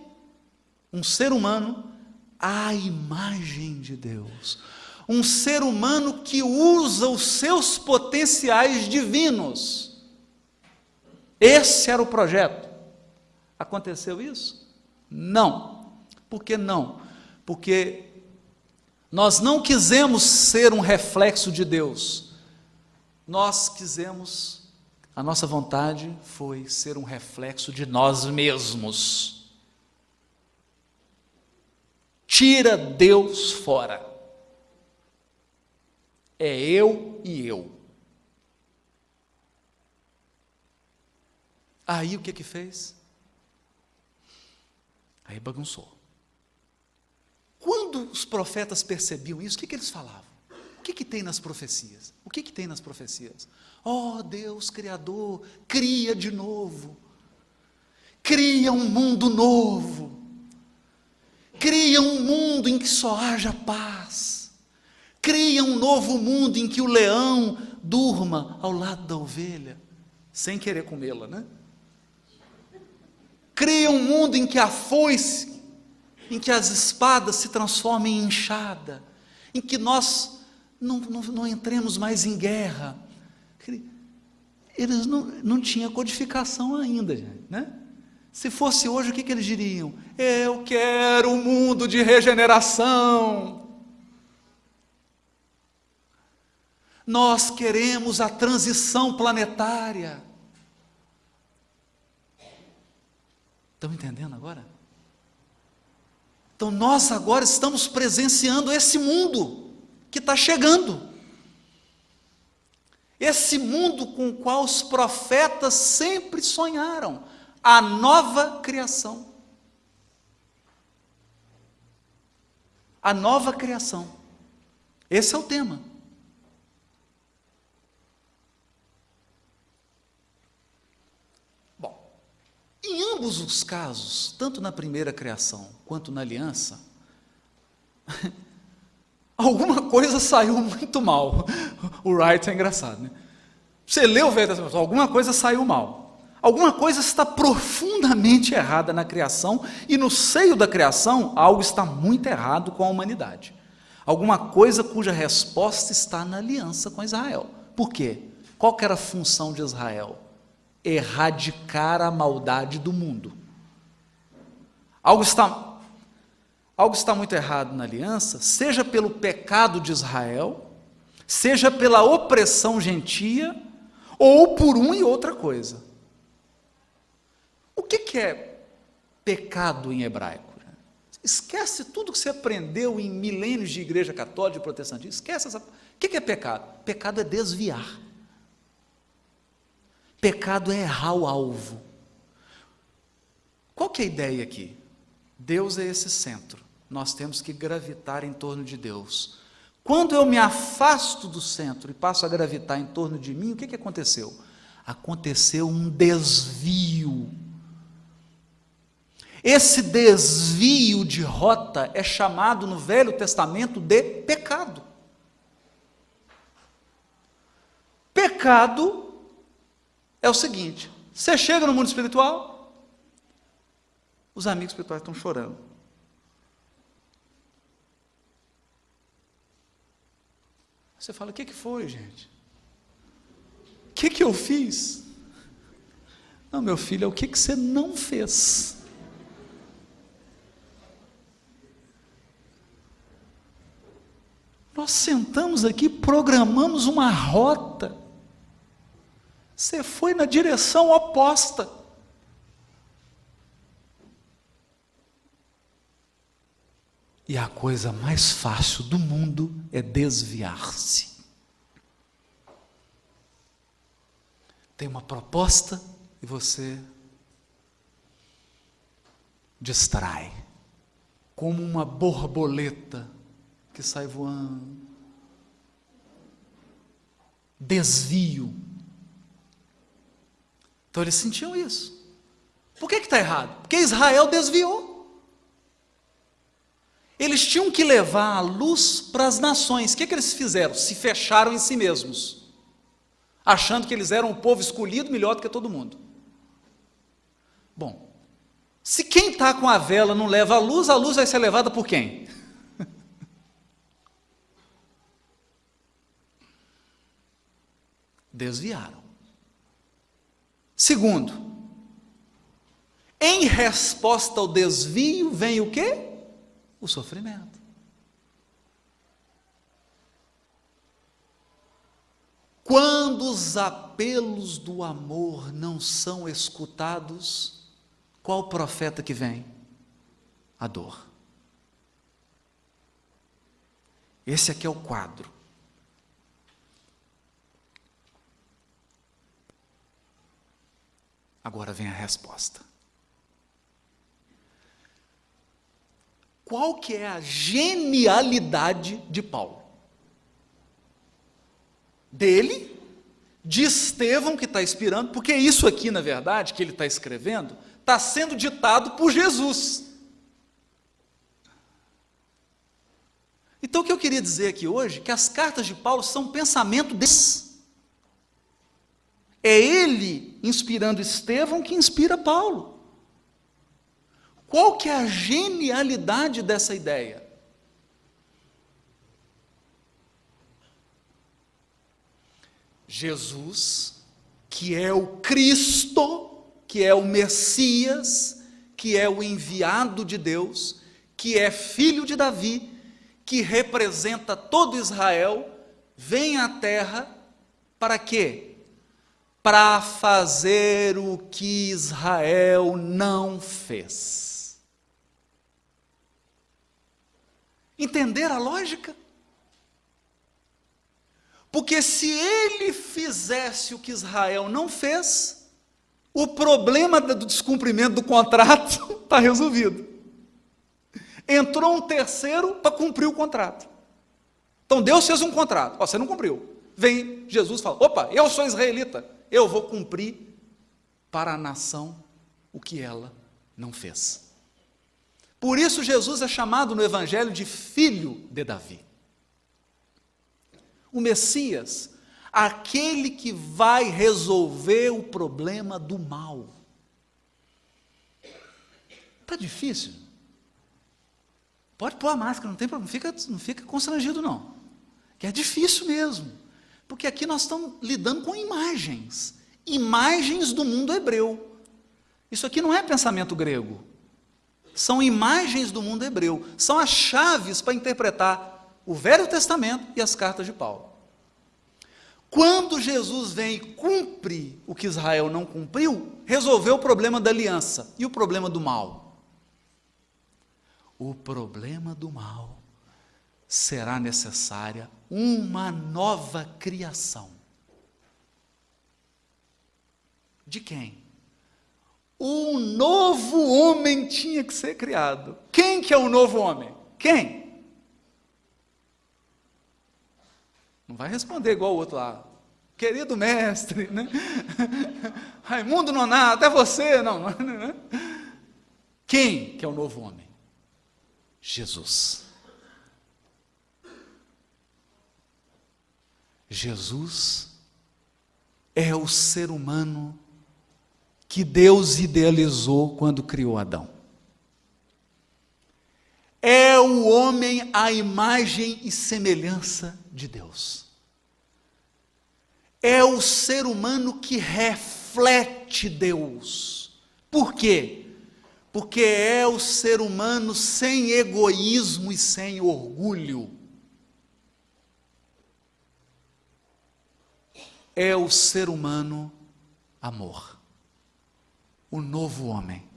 um ser humano, à imagem de Deus. Um ser humano que usa os seus potenciais divinos. Esse era o projeto. Aconteceu isso? Não. Por que não? Porque nós não quisemos ser um reflexo de Deus. Nós quisemos, a nossa vontade foi ser um reflexo de nós mesmos. Tira Deus fora. É eu e eu. Aí o que fez? Aí bagunçou. Quando os profetas percebiam isso, o que eles falavam? O que tem nas profecias? O que tem nas profecias? Oh, Deus Criador, cria de novo. Cria um mundo novo. Cria um mundo em que só haja paz. Cria um novo mundo em que o leão durma ao lado da ovelha, sem querer comê-la, né? Cria um mundo em que a foice, em que as espadas se transformem em enxada, em que nós não entremos mais em guerra. Eles não tinham codificação ainda, gente, né? Se fosse hoje, o que eles diriam? Eu quero um mundo de regeneração. Nós queremos a transição planetária. Estão entendendo agora? Então nós agora estamos presenciando esse mundo que está chegando. Esse mundo com o qual os profetas sempre sonharam. A nova criação. A nova criação. Esse é o tema. Bom, em ambos os casos, tanto na primeira criação quanto na aliança, alguma coisa saiu muito mal. O Wright é engraçado, né? Você lê o Velho Testamento, alguma coisa saiu mal. Alguma coisa está profundamente errada na criação, e no seio da criação, algo está muito errado com a humanidade. Alguma coisa cuja resposta está na aliança com Israel. Por quê? Qual que era a função de Israel? Erradicar a maldade do mundo. Algo está muito errado na aliança, seja pelo pecado de Israel, seja pela opressão gentia, ou por uma e outra coisa. O que é pecado em hebraico? Esquece tudo que você aprendeu em milênios de igreja católica e protestantismo. Esquece essa. O que é pecado? Pecado é desviar. Pecado é errar o alvo. Qual que é a ideia aqui? Deus é esse centro. Nós temos que gravitar em torno de Deus. Quando eu me afasto do centro e passo a gravitar em torno de mim, o que aconteceu? Aconteceu um desvio. Esse desvio de rota é chamado no Velho Testamento de pecado. Pecado é o seguinte: você chega no mundo espiritual, os amigos espirituais estão chorando. Você fala: o que foi, gente? O que eu fiz? Não, meu filho, é o que você não fez. Nós sentamos aqui, programamos uma rota. Você foi na direção oposta. E a coisa mais fácil do mundo é desviar-se. Tem uma proposta e você distrai, como uma borboleta que sai voando. Desvio. Então eles sentiam isso. Por que está errado? Porque Israel desviou. Eles tinham que levar a luz para as nações. O que eles fizeram? Se fecharam em si mesmos, achando que eles eram o povo escolhido melhor do que todo mundo. Bom, se quem está com a vela não leva a luz vai ser levada por quem? Desviaram. Segundo, em resposta ao desvio vem o quê? O sofrimento. Quando os apelos do amor não são escutados, qual o profeta que vem? A dor. Esse aqui é o quadro. Agora vem a resposta. Qual que é a genialidade de Paulo? Dele, de Estevão, que está inspirando, porque isso aqui, na verdade, que ele está escrevendo, está sendo ditado por Jesus. Então, o que eu queria dizer aqui hoje, é que as cartas de Paulo são pensamento Deus. É ele inspirando Estevão que inspira Paulo. Qual que é a genialidade dessa ideia? Jesus, que é o Cristo, que é o Messias, que é o enviado de Deus, que é filho de Davi, que representa todo Israel, vem à terra para quê? Para fazer o que Israel não fez. Entender a lógica? Porque se ele fizesse o que Israel não fez, o problema do descumprimento do contrato está resolvido. Entrou um terceiro para cumprir o contrato. Então Deus fez um contrato, você não cumpriu. Vem Jesus e fala, opa, eu sou israelita, eu vou cumprir para a nação o que ela não fez. Por isso Jesus é chamado no Evangelho de filho de Davi. O Messias, aquele que vai resolver o problema do mal. Está difícil? Pode pôr a máscara, não tem problema, não fica constrangido não. Que é difícil mesmo, porque aqui nós estamos lidando com imagens, imagens do mundo hebreu. Isso aqui não é pensamento grego, são imagens do mundo hebreu, são as chaves para interpretar o Velho Testamento e as cartas de Paulo. Quando Jesus vem e cumpre o que Israel não cumpriu, resolveu o problema da aliança e o problema do mal. O problema do mal será necessária uma nova criação. De quem? Um novo homem tinha que ser criado. Quem que é o novo homem? Quem? Não vai responder igual o outro lá. Querido mestre, né? Raimundo Nonato, é você? Não. Quem que é o novo homem? Jesus. Jesus é o ser humano que Deus idealizou quando criou Adão. É o homem à imagem e semelhança de Deus. É o ser humano que reflete Deus. Por quê? Porque é o ser humano sem egoísmo e sem orgulho. É o ser humano amor. O novo homem.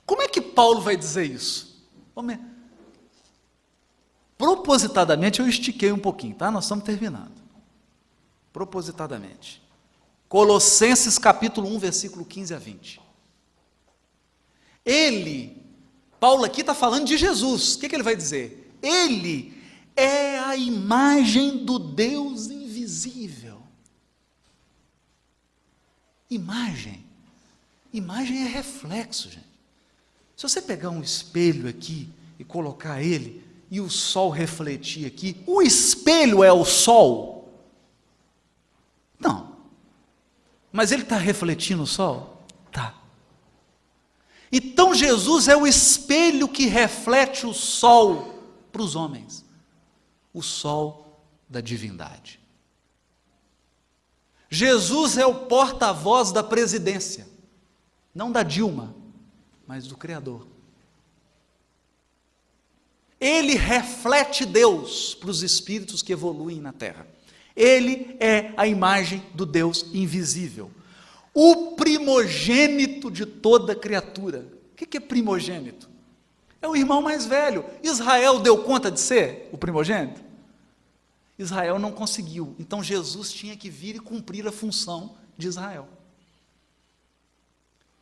Como é que Paulo vai dizer isso? Propositadamente eu estiquei um pouquinho, tá? Nós estamos terminando. Propositadamente. Colossenses capítulo 1, versículo 15 a 20. Paulo aqui está falando de Jesus. O que ele vai dizer? Ele é a imagem do Deus invisível. Imagem é reflexo, gente. Se você pegar um espelho aqui e colocar ele, e o sol refletir aqui, o espelho é o sol? Não. Mas ele está refletindo o sol? Tá. Então Jesus é o espelho que reflete o sol para os homens. O sol da divindade. Jesus é o porta-voz da presidência. Não da Dilma, mas do Criador. Ele reflete Deus para os espíritos que evoluem na terra. Ele é a imagem do Deus invisível. O primogênito de toda criatura. O que é primogênito? É o irmão mais velho. Israel deu conta de ser o primogênito? Israel não conseguiu. Então Jesus tinha que vir e cumprir a função de Israel.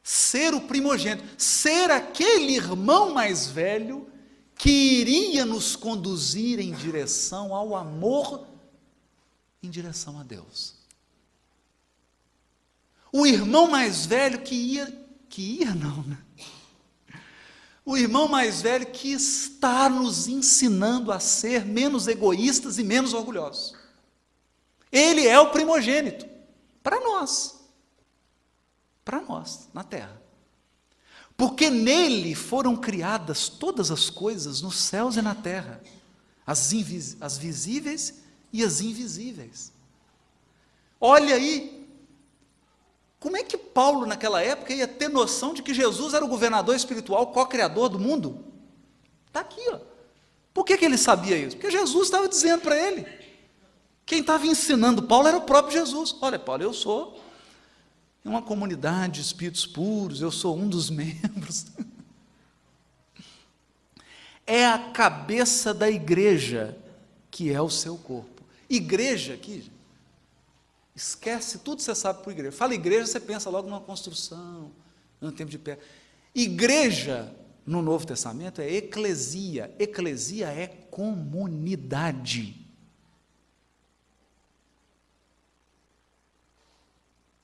Ser o primogênito, ser aquele irmão mais velho que iria nos conduzir em direção ao amor, em direção a Deus. O irmão mais velho O irmão mais velho que está nos ensinando a ser menos egoístas e menos orgulhosos. Ele é o primogênito, para nós, na terra. Porque nele foram criadas todas as coisas nos céus e na terra, as visíveis e as invisíveis. Olha aí, como é que Paulo naquela época ia ter noção de que Jesus era o governador espiritual, co-criador do mundo? Está aqui, ó. Por que ele sabia isso? Porque Jesus estava dizendo para ele. Quem estava ensinando Paulo era o próprio Jesus. Olha, Paulo, eu sou uma comunidade de espíritos puros, eu sou um dos membros. É a cabeça da igreja, que é o seu corpo. Igreja aqui, esquece tudo que você sabe por igreja. Fala igreja, você pensa logo numa construção, num tempo de pé. Igreja, no Novo Testamento, é eclesia. Eclesia é comunidade.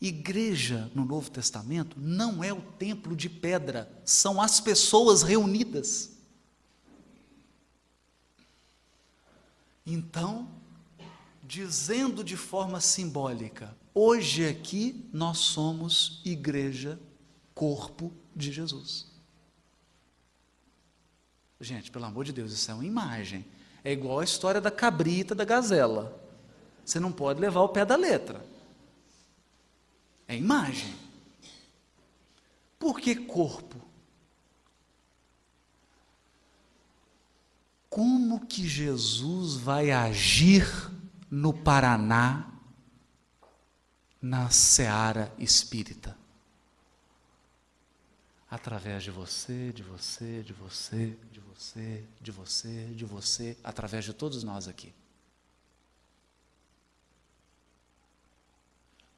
Igreja, no Novo Testamento, não é o templo de pedra, são as pessoas reunidas. Então, dizendo de forma simbólica, hoje aqui nós somos igreja, corpo de Jesus. Gente, pelo amor de Deus, isso é uma imagem. É igual a história da cabrita, da gazela. Você não pode levar o pé da letra. É imagem. Por que corpo? Como que Jesus vai agir no Paraná, na seara espírita? Através de você, de você, de você, de você, de você, de você, através de todos nós aqui.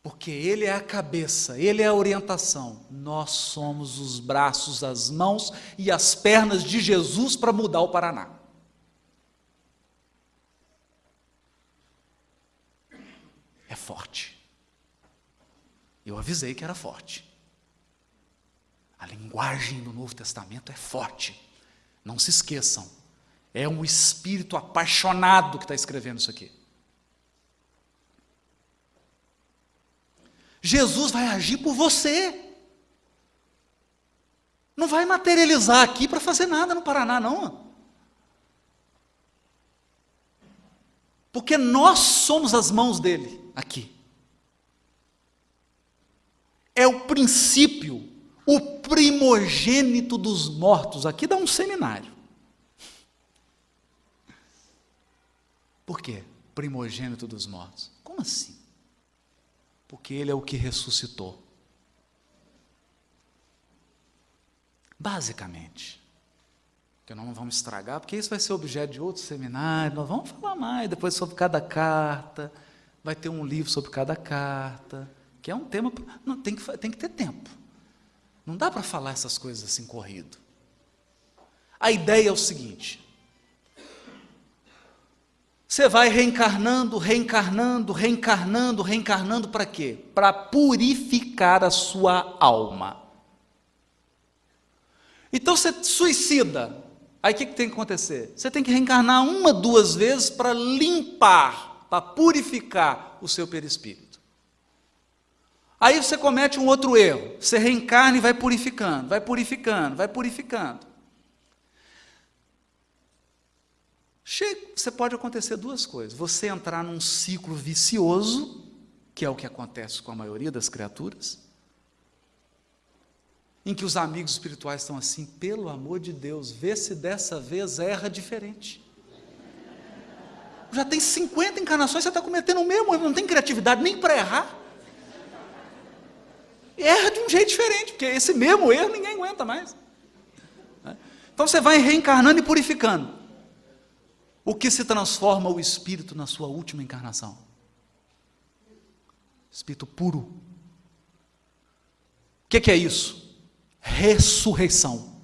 Porque Ele é a cabeça, Ele é a orientação. Nós somos os braços, as mãos e as pernas de Jesus para mudar o Paraná. É forte. Eu avisei que era forte. A linguagem do Novo Testamento é forte. Não se esqueçam. É um espírito apaixonado que está escrevendo isso aqui. Jesus vai agir por você. Não vai materializar aqui para fazer nada no Paraná, não. Porque nós somos as mãos dele aqui. É o princípio, o primogênito dos mortos. Aqui dá um seminário. Por quê? Primogênito dos mortos. Como assim? Porque ele é o que ressuscitou. Basicamente. Que nós não vamos estragar, porque isso vai ser objeto de outro seminário, nós vamos falar mais depois sobre cada carta, vai ter um livro sobre cada carta, que é um tema, não, tem que ter tempo. Não dá para falar essas coisas assim corrido. A ideia é o seguinte: você vai reencarnando, reencarnando, reencarnando, reencarnando para quê? Para purificar a sua alma. Então você suicida. Aí o que tem que acontecer? Você tem que reencarnar 1, 2 vezes para limpar, para purificar o seu perispírito. Aí você comete um outro erro. Você reencarna e vai purificando, vai purificando, vai purificando. Você pode acontecer 2 coisas. Você entrar num ciclo vicioso, que é o que acontece com a maioria das criaturas, em que os amigos espirituais estão assim, pelo amor de Deus, vê se dessa vez erra diferente. Já tem 50 encarnações, você está cometendo o mesmo erro, não tem criatividade nem para errar. Erra de um jeito diferente, porque esse mesmo erro ninguém aguenta mais. Então você vai reencarnando e purificando. O que se transforma o espírito na sua última encarnação? Espírito puro. O que é isso? Ressurreição.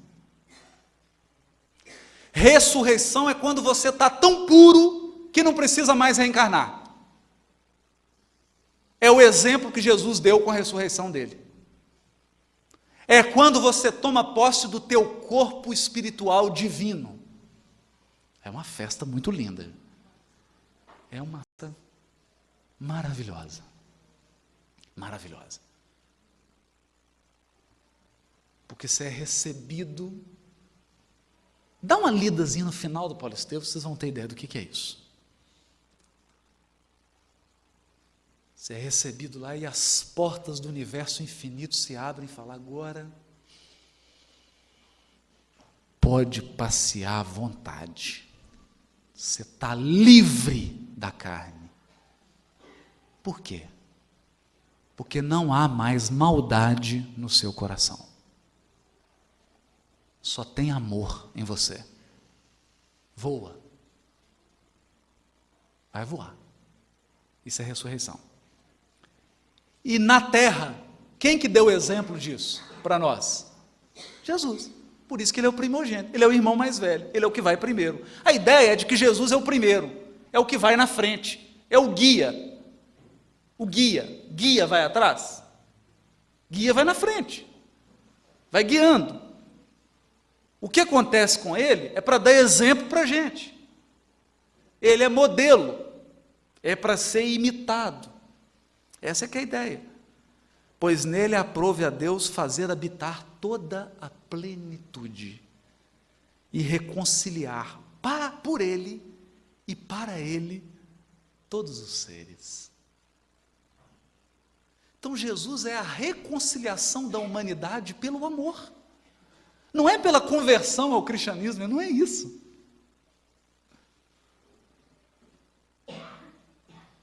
Ressurreição é quando você está tão puro que não precisa mais reencarnar. É o exemplo que Jesus deu com a ressurreição dele. É quando você toma posse do teu corpo espiritual divino. É uma festa muito linda. É uma festa maravilhosa. Maravilhosa. Porque você é recebido. Dá uma lidazinha no final do Paulo Estevam, vocês vão ter ideia do que é isso. Você é recebido lá e as portas do universo infinito se abrem e falam: agora pode passear à vontade. Você está livre da carne. Por quê? Porque não há mais maldade no seu coração. Só tem amor em você. Voa. Vai voar. Isso é ressurreição. E na terra, quem que deu o exemplo disso para nós? Jesus. Por isso que ele é o primogênito, ele é o irmão mais velho, ele é o que vai primeiro. A ideia é de que Jesus é o primeiro, é o que vai na frente, é o guia. O guia vai atrás, guia vai na frente, vai guiando. O que acontece com ele é para dar exemplo para a gente. Ele é modelo, é para ser imitado. Essa é que é a ideia. Pois nele aprove a Deus fazer habitar toda a plenitude e reconciliar por ele e para ele todos os seres. Então Jesus é a reconciliação da humanidade pelo amor. Não é pela conversão ao cristianismo, não é isso.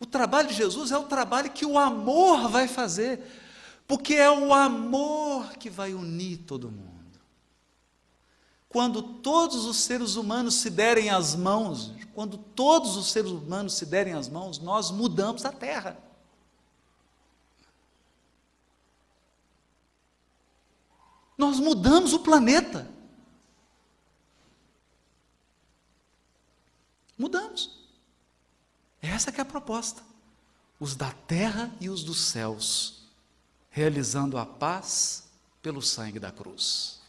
O trabalho de Jesus é o trabalho que o amor vai fazer, porque é o amor que vai unir todo mundo. Quando todos os seres humanos se derem as mãos, nós mudamos a terra. Nós mudamos o planeta. Mudamos. Essa que é a proposta. Os da terra e os dos céus, realizando a paz pelo sangue da cruz.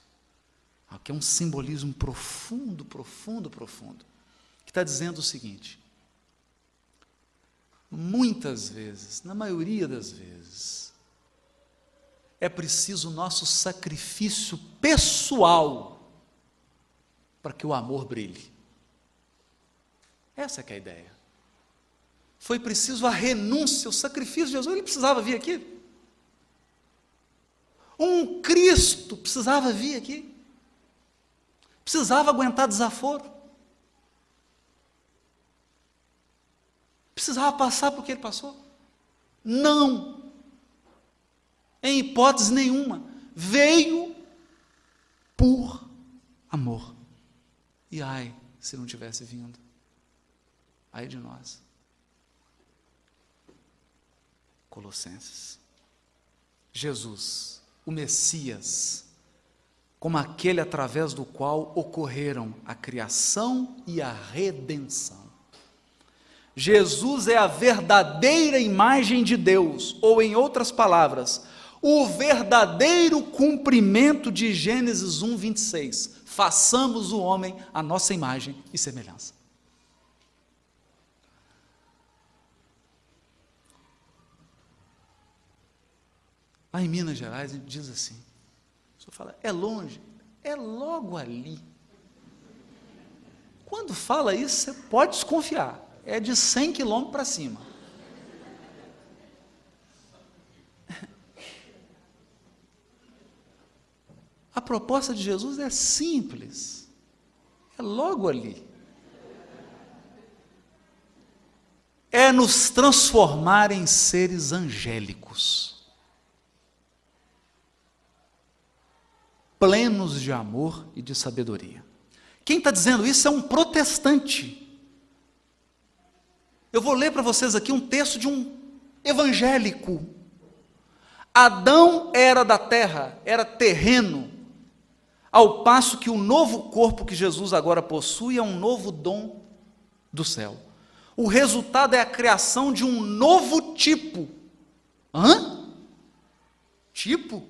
Aqui é um simbolismo profundo, que está dizendo o seguinte: muitas vezes, na maioria das vezes, é preciso o nosso sacrifício pessoal para que o amor brilhe. Essa que é a ideia. Foi preciso a renúncia, o sacrifício de Jesus. Ele precisava vir aqui. Um Cristo precisava vir aqui. Precisava aguentar desaforo. Precisava passar por que ele passou? Não. Em hipótese nenhuma. Veio por amor. E ai, se não tivesse vindo. Ai de nós. Colossenses. Jesus, o Messias, como aquele através do qual ocorreram a criação e a redenção. Jesus é a verdadeira imagem de Deus, ou em outras palavras, o verdadeiro cumprimento de Gênesis 1:26. Façamos o homem à nossa imagem e semelhança. Lá em Minas Gerais, a gente diz assim, o senhor fala, é longe? É logo ali. Quando fala isso, você pode desconfiar, é de 100 quilômetros para cima. A proposta de Jesus é simples, é logo ali. É nos transformar em seres angélicos, plenos de amor e de sabedoria. Quem está dizendo isso é um protestante. Eu vou ler para vocês aqui um texto de um evangélico. Adão era da terra, era terreno, ao passo que o novo corpo que Jesus agora possui é um novo dom do céu. O resultado é a criação de um novo tipo. Tipo?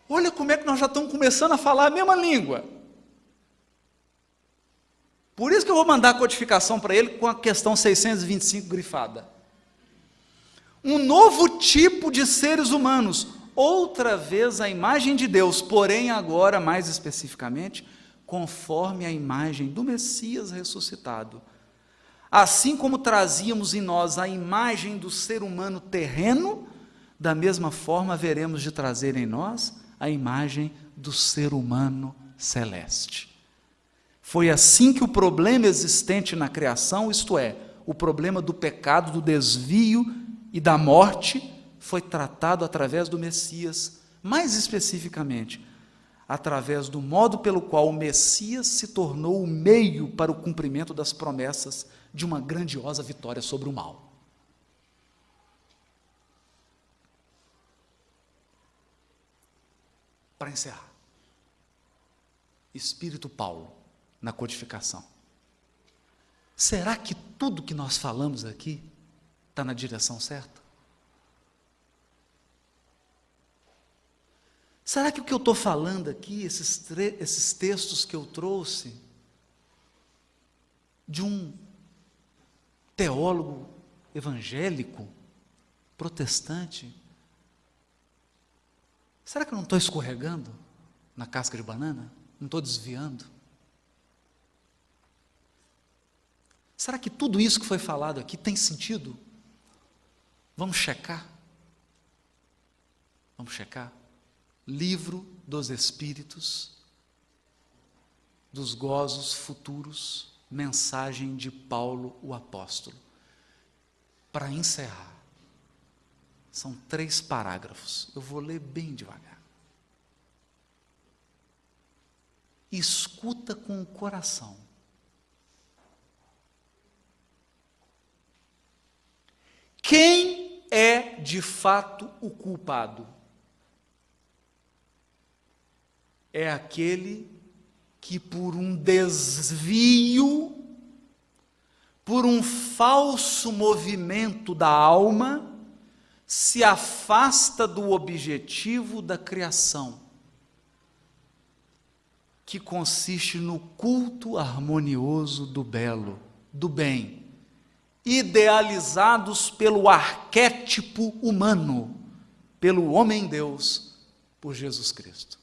Olha como é que nós já estamos começando a falar a mesma língua. Por isso que eu vou mandar a codificação para ele com a questão 625 grifada. Um novo tipo de seres humanos, outra vez a imagem de Deus, porém agora mais especificamente, conforme a imagem do Messias ressuscitado. Assim como trazíamos em nós a imagem do ser humano terreno, da mesma forma veremos de trazer em nós a imagem do ser humano celeste. Foi assim que o problema existente na criação, isto é, o problema do pecado, do desvio e da morte, foi tratado através do Messias, mais especificamente, através do modo pelo qual o Messias se tornou o meio para o cumprimento das promessas de uma grandiosa vitória sobre o mal. Para encerrar, Espírito Paulo, na codificação. Será que tudo que nós falamos aqui está na direção certa? Será que o que eu estou falando aqui, esses textos que eu trouxe, de um teólogo evangélico, protestante, será que eu não estou escorregando na casca de banana? Não estou desviando? Será que tudo isso que foi falado aqui tem sentido? Vamos checar? Vamos checar? Livro dos Espíritos, dos gozos futuros, mensagem de Paulo o apóstolo. Para encerrar, são 3 parágrafos, eu vou ler bem devagar. Escuta com o coração. Quem é de fato o culpado? É aquele que por um desvio, por um falso movimento da alma, se afasta do objetivo da criação, que consiste no culto harmonioso do belo, do bem, idealizados pelo arquétipo humano, pelo homem-deus, por Jesus Cristo.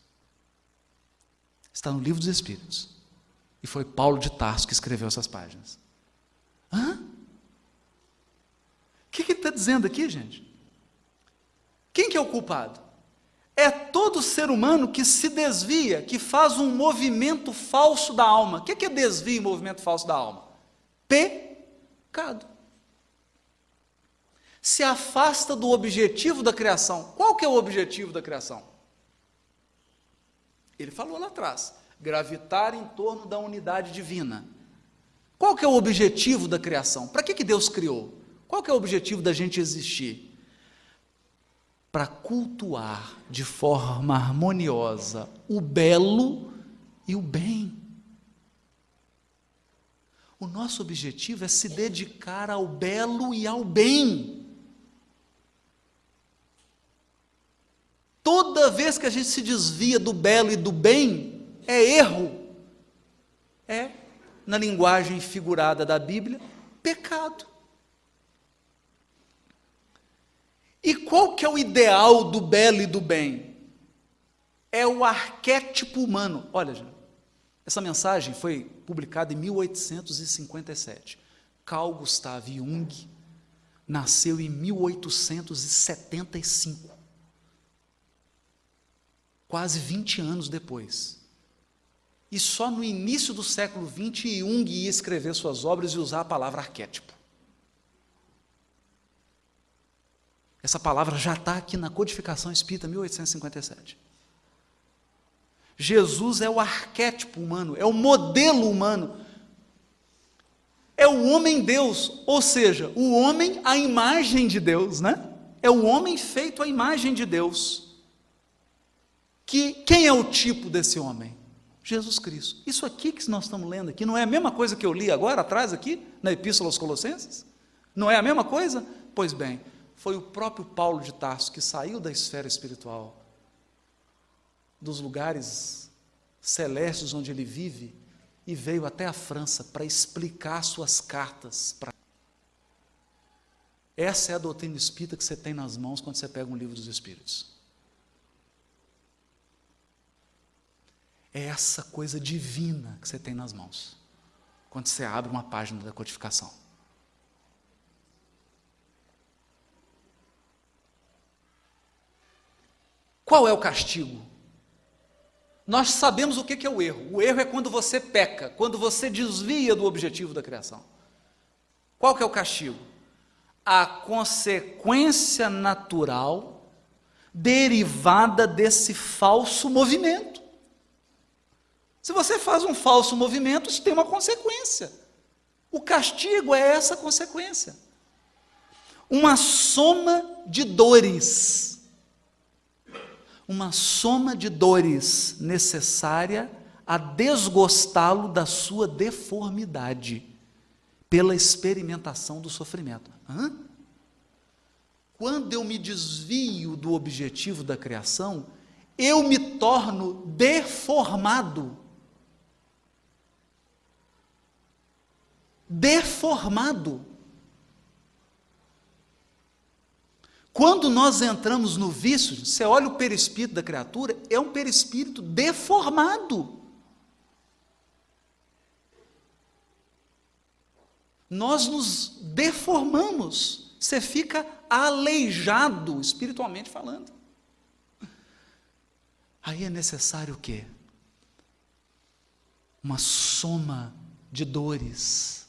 Está no Livro dos Espíritos. E foi Paulo de Tarso que escreveu essas páginas. Hã? O que ele está dizendo aqui, gente? Quem que é o culpado? É todo ser humano que se desvia, que faz um movimento falso da alma. O que é desvio e movimento falso da alma? Pecado. Se afasta do objetivo da criação. Qual que é o objetivo da criação? Ele falou lá atrás, gravitar em torno da unidade divina. Qual que é o objetivo da criação? Para que Deus criou? Qual que é o objetivo da gente existir? Para cultuar de forma harmoniosa o belo e o bem. O nosso objetivo é se dedicar ao belo e ao bem. Toda vez que a gente se desvia do belo e do bem, é erro. É, na linguagem figurada da Bíblia, pecado. E qual que é o ideal do belo e do bem? É o arquétipo humano. Olha, gente, essa mensagem foi publicada em 1857. Carl Gustav Jung nasceu em 1875. Quase 20 anos depois. E só no início do século XX Jung ia escrever suas obras e usar a palavra arquétipo. Essa palavra já está aqui na Codificação Espírita, 1857. Jesus é o arquétipo humano, é o modelo humano, é o homem-deus, ou seja, o homem à imagem de Deus, né? É o homem feito à imagem de Deus. Quem é o tipo desse homem? Jesus Cristo. Isso aqui que nós estamos lendo aqui, não é a mesma coisa que eu li agora, atrás aqui, na Epístola aos Colossenses? Não é a mesma coisa? Pois bem, foi o próprio Paulo de Tarso que saiu da esfera espiritual dos lugares celestes onde ele vive e veio até a França para explicar suas cartas. Essa é a doutrina espírita que você tem nas mãos quando você pega um livro dos Espíritos. É essa coisa divina que você tem nas mãos quando você abre uma página da codificação. Qual é o castigo? Nós sabemos o que é o erro. O erro é quando você peca, quando você desvia do objetivo da criação. Qual que é o castigo? A consequência natural derivada desse falso movimento. Se você faz um falso movimento, isso tem uma consequência. O castigo é essa consequência. Uma soma de dores. Uma soma de dores necessária a desgostá-lo da sua deformidade, pela experimentação do sofrimento. Quando eu me desvio do objetivo da criação, eu me torno deformado. Deformado. Quando nós entramos no vício, você olha o perispírito da criatura, é um perispírito deformado. Nós nos deformamos, você fica aleijado, espiritualmente falando. Aí é necessário o quê? Uma soma de dores,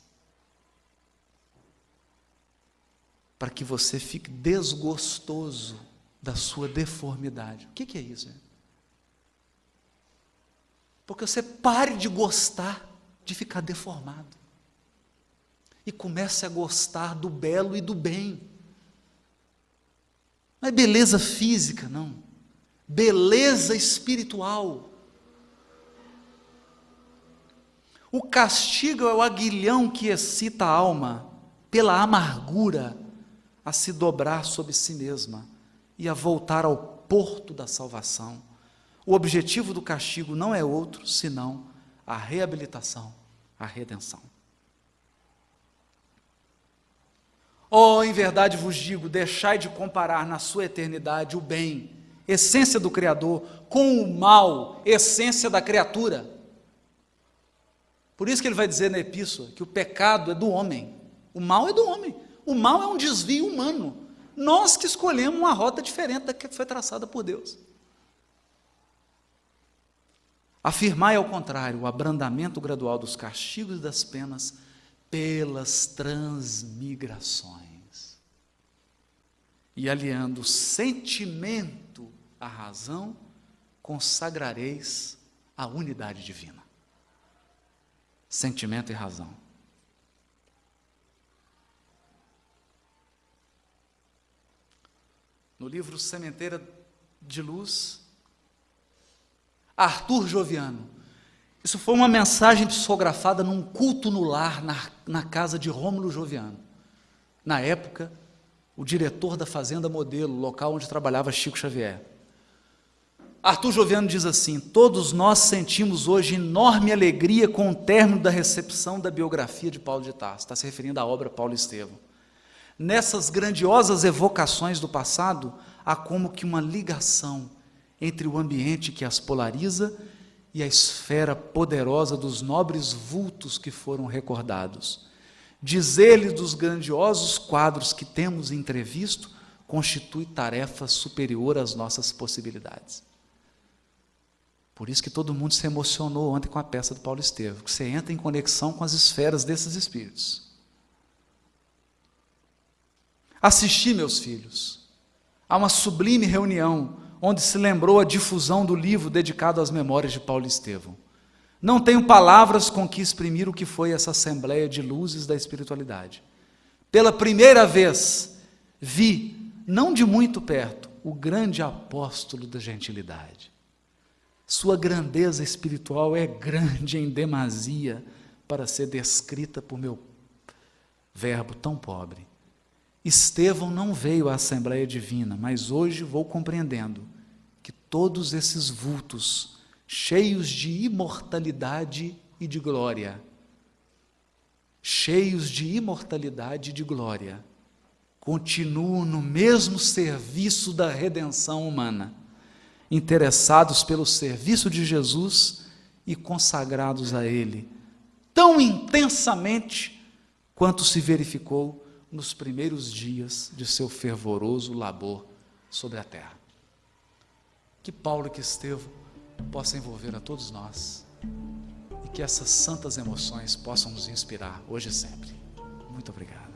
para que você fique desgostoso da sua deformidade. O que é isso? Porque você pare de gostar de ficar deformado e comece a gostar do belo e do bem. Não é beleza física, não. Beleza espiritual. O castigo é o aguilhão que excita a alma pela amargura a se dobrar sobre si mesma e a voltar ao porto da salvação. O objetivo do castigo não é outro senão a reabilitação, a redenção. Em verdade vos digo, deixai de comparar na sua eternidade o bem, essência do Criador, com o mal, essência da criatura. Por isso que ele vai dizer na epístola que o pecado é do homem, o mal é do homem. O mal é um desvio humano. Nós que escolhemos uma rota diferente da que foi traçada por Deus. Afirmai, ao contrário, o abrandamento gradual dos castigos e das penas pelas transmigrações. E aliando o sentimento à razão, consagrareis a unidade divina. Sentimento e razão. No livro Sementeira de Luz, Arthur Joviano. Isso foi uma mensagem psicografada num culto no lar, na casa de Rômulo Joviano. Na época, o diretor da Fazenda Modelo, local onde trabalhava Chico Xavier. Arthur Joviano diz assim: todos nós sentimos hoje enorme alegria com o término da recepção da biografia de Paulo de Tarso. Está se referindo à obra Paulo Estevão. Nessas grandiosas evocações do passado, há como que uma ligação entre o ambiente que as polariza e a esfera poderosa dos nobres vultos que foram recordados. Dizer-lhe dos grandiosos quadros que temos entrevisto constitui tarefa superior às nossas possibilidades. Por isso que todo mundo se emocionou ontem com a peça do Paulo Estevão, que você entra em conexão com as esferas desses espíritos. Assisti, meus filhos, a uma sublime reunião onde se lembrou a difusão do livro dedicado às memórias de Paulo Estevão. Não tenho palavras com que exprimir o que foi essa assembleia de luzes da espiritualidade. Pela primeira vez, vi, não de muito perto, o grande apóstolo da gentilidade. Sua grandeza espiritual é grande em demasia para ser descrita por meu verbo tão pobre. Estevão não veio à Assembleia Divina, mas hoje vou compreendendo que todos esses vultos, cheios de imortalidade e de glória, cheios de imortalidade e de glória, continuam no mesmo serviço da redenção humana, interessados pelo serviço de Jesus e consagrados a Ele, tão intensamente quanto se verificou nos primeiros dias de seu fervoroso labor sobre a terra. Que Paulo e que Estevão possam envolver a todos nós e que essas santas emoções possam nos inspirar hoje e sempre. Muito obrigado.